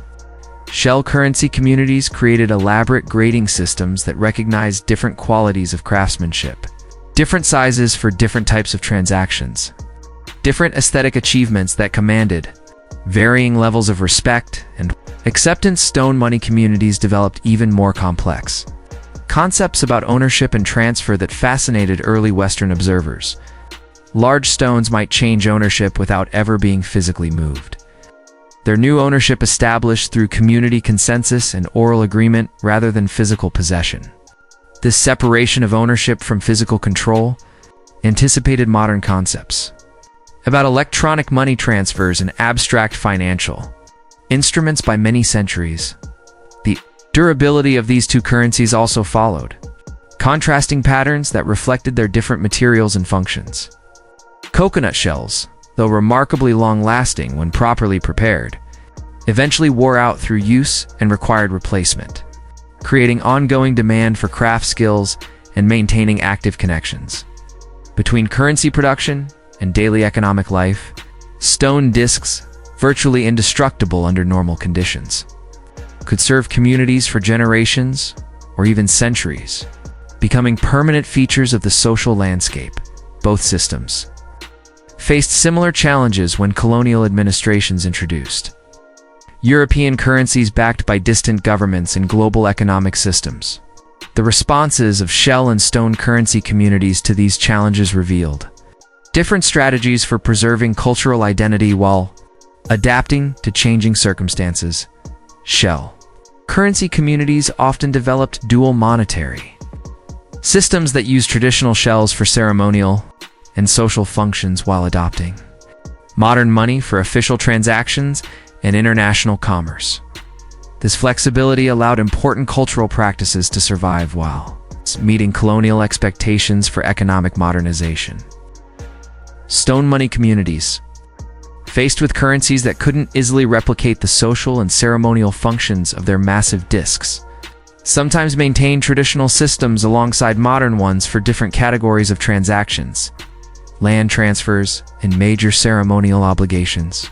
Shell currency communities created elaborate grading systems that recognized different qualities of craftsmanship, different sizes for different types of transactions, different aesthetic achievements that commanded varying levels of respect and acceptance. Stone money communities developed even more complex concepts about ownership and transfer that fascinated early Western observers. Large stones might change ownership without ever being physically moved. Their new ownership established through community consensus and oral agreement rather than physical possession. This separation of ownership from physical control anticipated modern concepts about electronic money transfers and abstract financial instruments by many centuries. The durability of these two currencies also followed contrasting patterns that reflected their different materials and functions. Coconut shells, though remarkably long-lasting when properly prepared, eventually wore out through use and required replacement, creating ongoing demand for craft skills and maintaining active connections between currency production and daily economic life. Stone discs, virtually indestructible under normal conditions, could serve communities for generations or even centuries, becoming permanent features of the social landscape. Both systems faced similar challenges when colonial administrations introduced European currencies backed by distant governments and global economic systems. The responses of shell and stone currency communities to these challenges revealed different strategies for preserving cultural identity while adapting to changing circumstances. Shell currency communities often developed dual monetary systems that used traditional shells for ceremonial and social functions while adopting modern money for official transactions and international commerce. This flexibility allowed important cultural practices to survive while meeting colonial expectations for economic modernization. Stone money communities faced with currencies that couldn't easily replicate the social and ceremonial functions of their massive discs. Sometimes maintain traditional systems alongside modern ones for different categories of transactions. Land transfers and major ceremonial obligations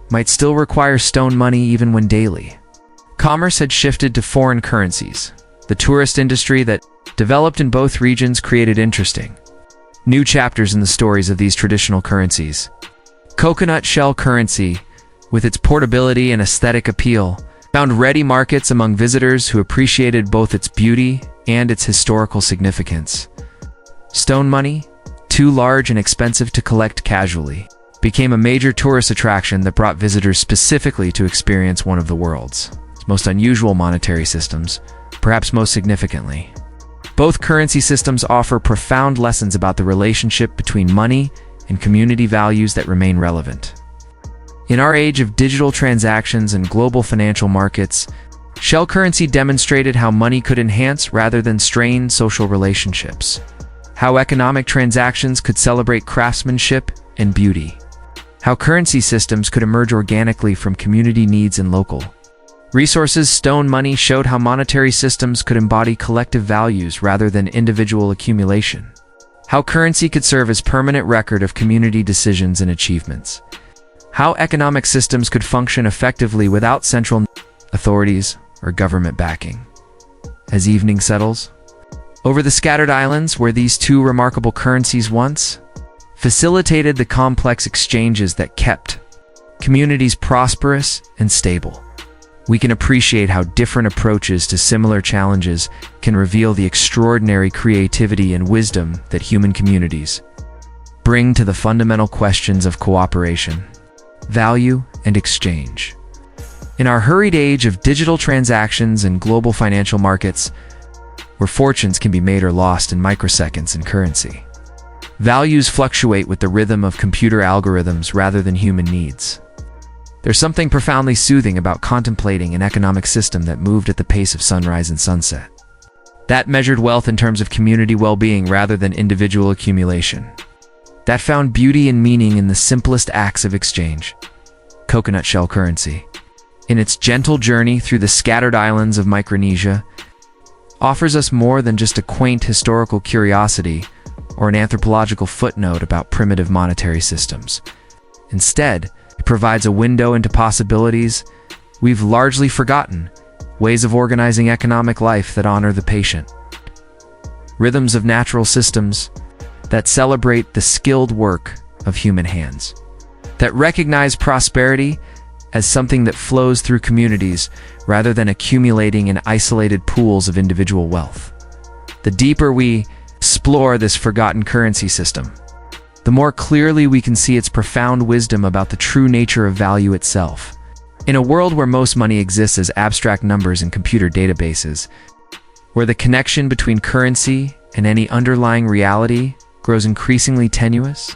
might still require stone money even when daily. Commerce had shifted to foreign currencies. The tourist industry that developed in both regions created interesting new chapters in the stories of these traditional currencies. Coconut shell currency, with its portability and aesthetic appeal, found ready markets among visitors who appreciated both its beauty and its historical significance. Stone money, too large and expensive to collect casually, became a major tourist attraction that brought visitors specifically to experience one of the world's most unusual monetary systems, perhaps most significantly. Both currency systems offer profound lessons about the relationship between money and community values that remain relevant. In our age of digital transactions and global financial markets, shell currency demonstrated how money could enhance rather than strain social relationships, how economic transactions could celebrate craftsmanship and beauty, how currency systems could emerge organically from community needs and local resources. Stone money showed how monetary systems could embody collective values rather than individual accumulation, how currency could serve as permanent record of community decisions and achievements, how economic systems could function effectively without central authorities or government backing. As evening settles over the scattered islands where these two remarkable currencies once facilitated the complex exchanges that kept communities prosperous and stable, we can appreciate how different approaches to similar challenges can reveal the extraordinary creativity and wisdom that human communities bring to the fundamental questions of cooperation, value, and exchange. In our hurried age of digital transactions and global financial markets, where fortunes can be made or lost in microseconds in currency, values fluctuate with the rhythm of computer algorithms rather than human needs. There's something profoundly soothing about contemplating an economic system that moved at the pace of sunrise and sunset, that measured wealth in terms of community well-being rather than individual accumulation, that found beauty and meaning in the simplest acts of exchange. Coconut shell currency, in its gentle journey through the scattered islands of Micronesia, offers us more than just a quaint historical curiosity or an anthropological footnote about primitive monetary systems. Instead, it provides a window into possibilities we've largely forgotten, ways of organizing economic life that honor the patient, rhythms of natural systems that celebrate the skilled work of human hands, that recognize prosperity as something that flows through communities rather than accumulating in isolated pools of individual wealth. The deeper we explore this forgotten currency system, the more clearly we can see its profound wisdom about the true nature of value itself. In a world where most money exists as abstract numbers in computer databases, where the connection between currency and any underlying reality grows increasingly tenuous,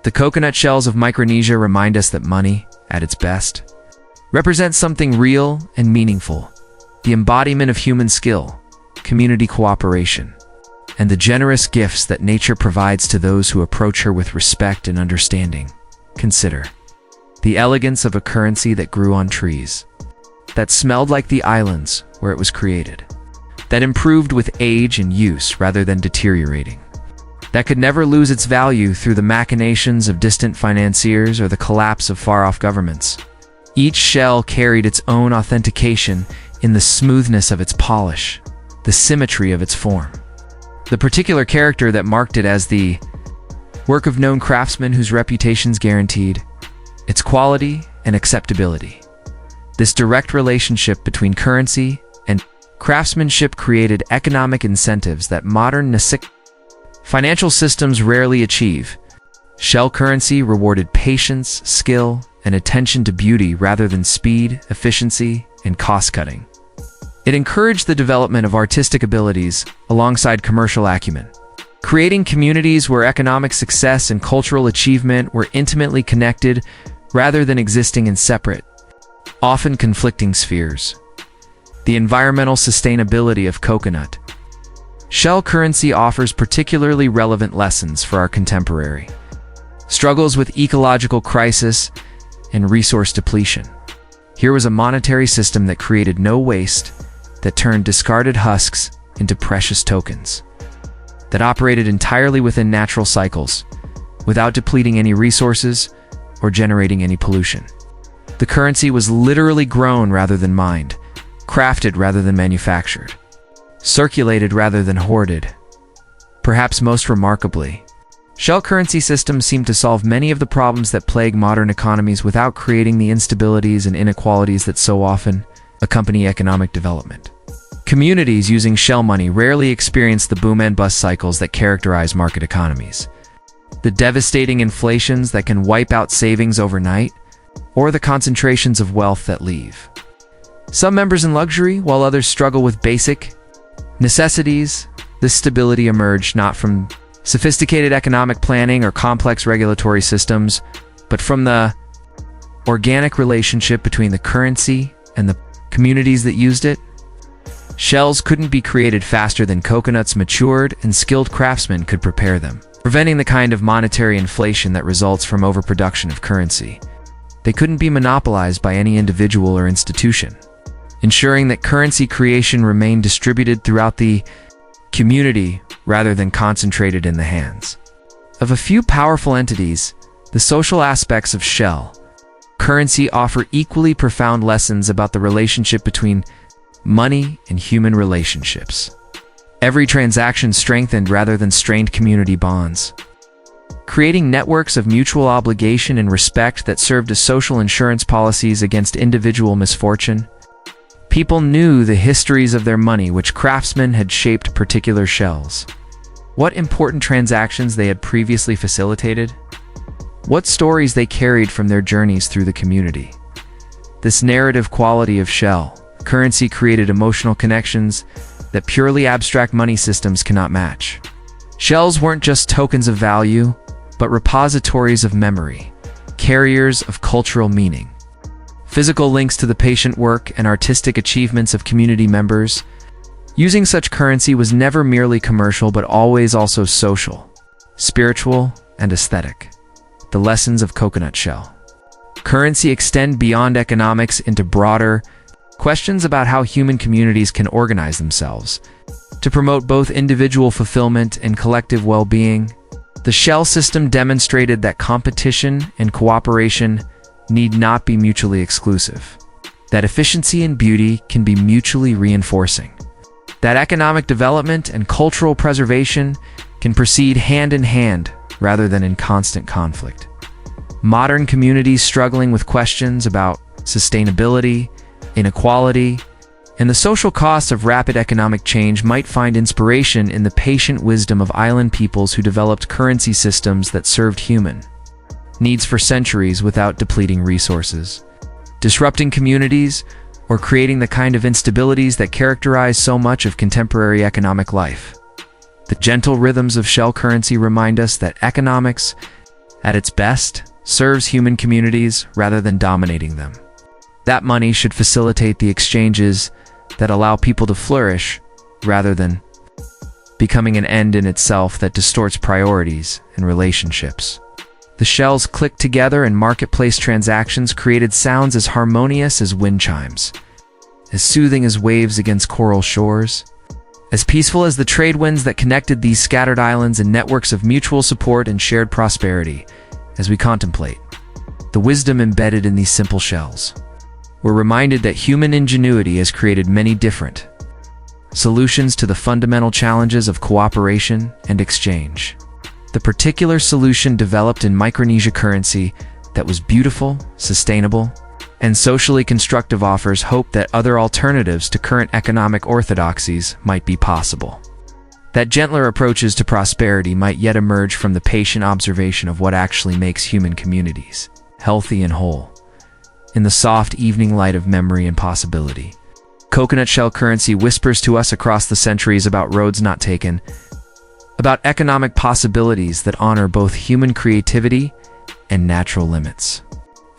the coconut shells of Micronesia remind us that money, at its best, represents something real and meaningful, the embodiment of human skill, community cooperation, and the generous gifts that nature provides to those who approach her with respect and understanding. Consider the elegance of a currency that grew on trees, that smelled like the islands where it was created, that improved with age and use rather than deteriorating, that could never lose its value through the machinations of distant financiers or the collapse of far-off governments. Each shell carried its own authentication in the smoothness of its polish, the symmetry of its form, the particular character that marked it as the work of known craftsmen whose reputations guaranteed its quality and acceptability. This direct relationship between currency and craftsmanship created economic incentives that modern financial systems rarely achieve. Shell currency rewarded patience, skill, and attention to beauty rather than speed, efficiency, and cost-cutting. It encouraged the development of artistic abilities alongside commercial acumen, creating communities where economic success and cultural achievement were intimately connected rather than existing in separate, often conflicting spheres. The environmental sustainability of coconut shell currency offers particularly relevant lessons for our contemporary struggles with ecological crisis and resource depletion. Here was a monetary system that created no waste, that turned discarded husks into precious tokens, that operated entirely within natural cycles, without depleting any resources or generating any pollution. The currency was literally grown rather than mined, crafted rather than manufactured, circulated rather than hoarded. Perhaps most remarkably, shell currency systems seem to solve many of the problems that plague modern economies without creating the instabilities and inequalities that so often accompany economic development. Communities using shell money rarely experience the boom and bust cycles that characterize market economies, the devastating inflations that can wipe out savings overnight, or the concentrations of wealth that leave some members in luxury while others struggle with basic necessities. This stability emerged not from sophisticated economic planning or complex regulatory systems, but from the organic relationship between the currency and the communities that used it. Shells couldn't be created faster than coconuts matured, and skilled craftsmen could prepare them, preventing the kind of monetary inflation that results from overproduction of currency. They couldn't be monopolized by any individual or institution, ensuring that currency creation remained distributed throughout the community rather than concentrated in the hands of a few powerful entities. The social aspects of shell currency offer equally profound lessons about the relationship between money and human relationships. Every transaction strengthened rather than strained community bonds, creating networks of mutual obligation and respect that served as social insurance policies against individual misfortune. People knew the histories of their money, which craftsmen had shaped particular shells, what important transactions they had previously facilitated, what stories they carried from their journeys through the community. This narrative quality of shell currency created emotional connections that purely abstract money systems cannot match. Shells weren't just tokens of value, but repositories of memory, carriers of cultural meaning, physical links to the patient work and artistic achievements of community members. Using such currency was never merely commercial, but always also social, spiritual, and aesthetic. The lessons of coconut shell currency extend beyond economics into broader questions about how human communities can organize themselves to promote both individual fulfillment and collective well-being. The shell system demonstrated that competition and cooperation need not be mutually exclusive, that efficiency and beauty can be mutually reinforcing, that economic development and cultural preservation can proceed hand in hand rather than in constant conflict. Modern communities struggling with questions about sustainability, inequality, and the social costs of rapid economic change might find inspiration in the patient wisdom of island peoples who developed currency systems that served human needs for centuries without depleting resources, disrupting communities, or creating the kind of instabilities that characterize so much of contemporary economic life. The gentle rhythms of shell currency remind us that economics, at its best, serves human communities rather than dominating them. That money should facilitate the exchanges that allow people to flourish rather than becoming an end in itself that distorts priorities and relationships. The shells clicked together, and marketplace transactions created sounds as harmonious as wind chimes, as soothing as waves against coral shores, as peaceful as the trade winds that connected these scattered islands in networks of mutual support and shared prosperity. As we contemplate the wisdom embedded in these simple shells, we're reminded that human ingenuity has created many different solutions to the fundamental challenges of cooperation and exchange. The particular solution developed in Micronesia currency that was beautiful, sustainable, and socially constructive offers hope that other alternatives to current economic orthodoxies might be possible. That gentler approaches to prosperity might yet emerge from the patient observation of what actually makes human communities healthy and whole. In the soft evening light of memory and possibility, coconut shell currency whispers to us across the centuries about roads not taken, about economic possibilities that honor both human creativity and natural limits,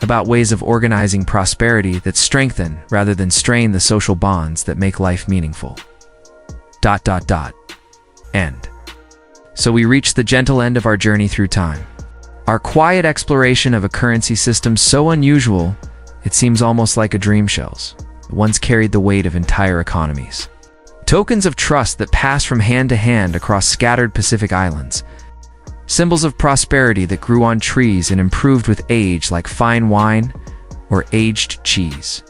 about ways of organizing prosperity that strengthen rather than strain the social bonds that make life meaningful. ... End. So we reach the gentle end of our journey through time. Our quiet exploration of a currency system so unusual, it seems almost like a dream shells, once carried the weight of entire economies. Tokens of trust that pass from hand to hand across scattered Pacific islands. Symbols of prosperity that grew on trees and improved with age like fine wine or aged cheese.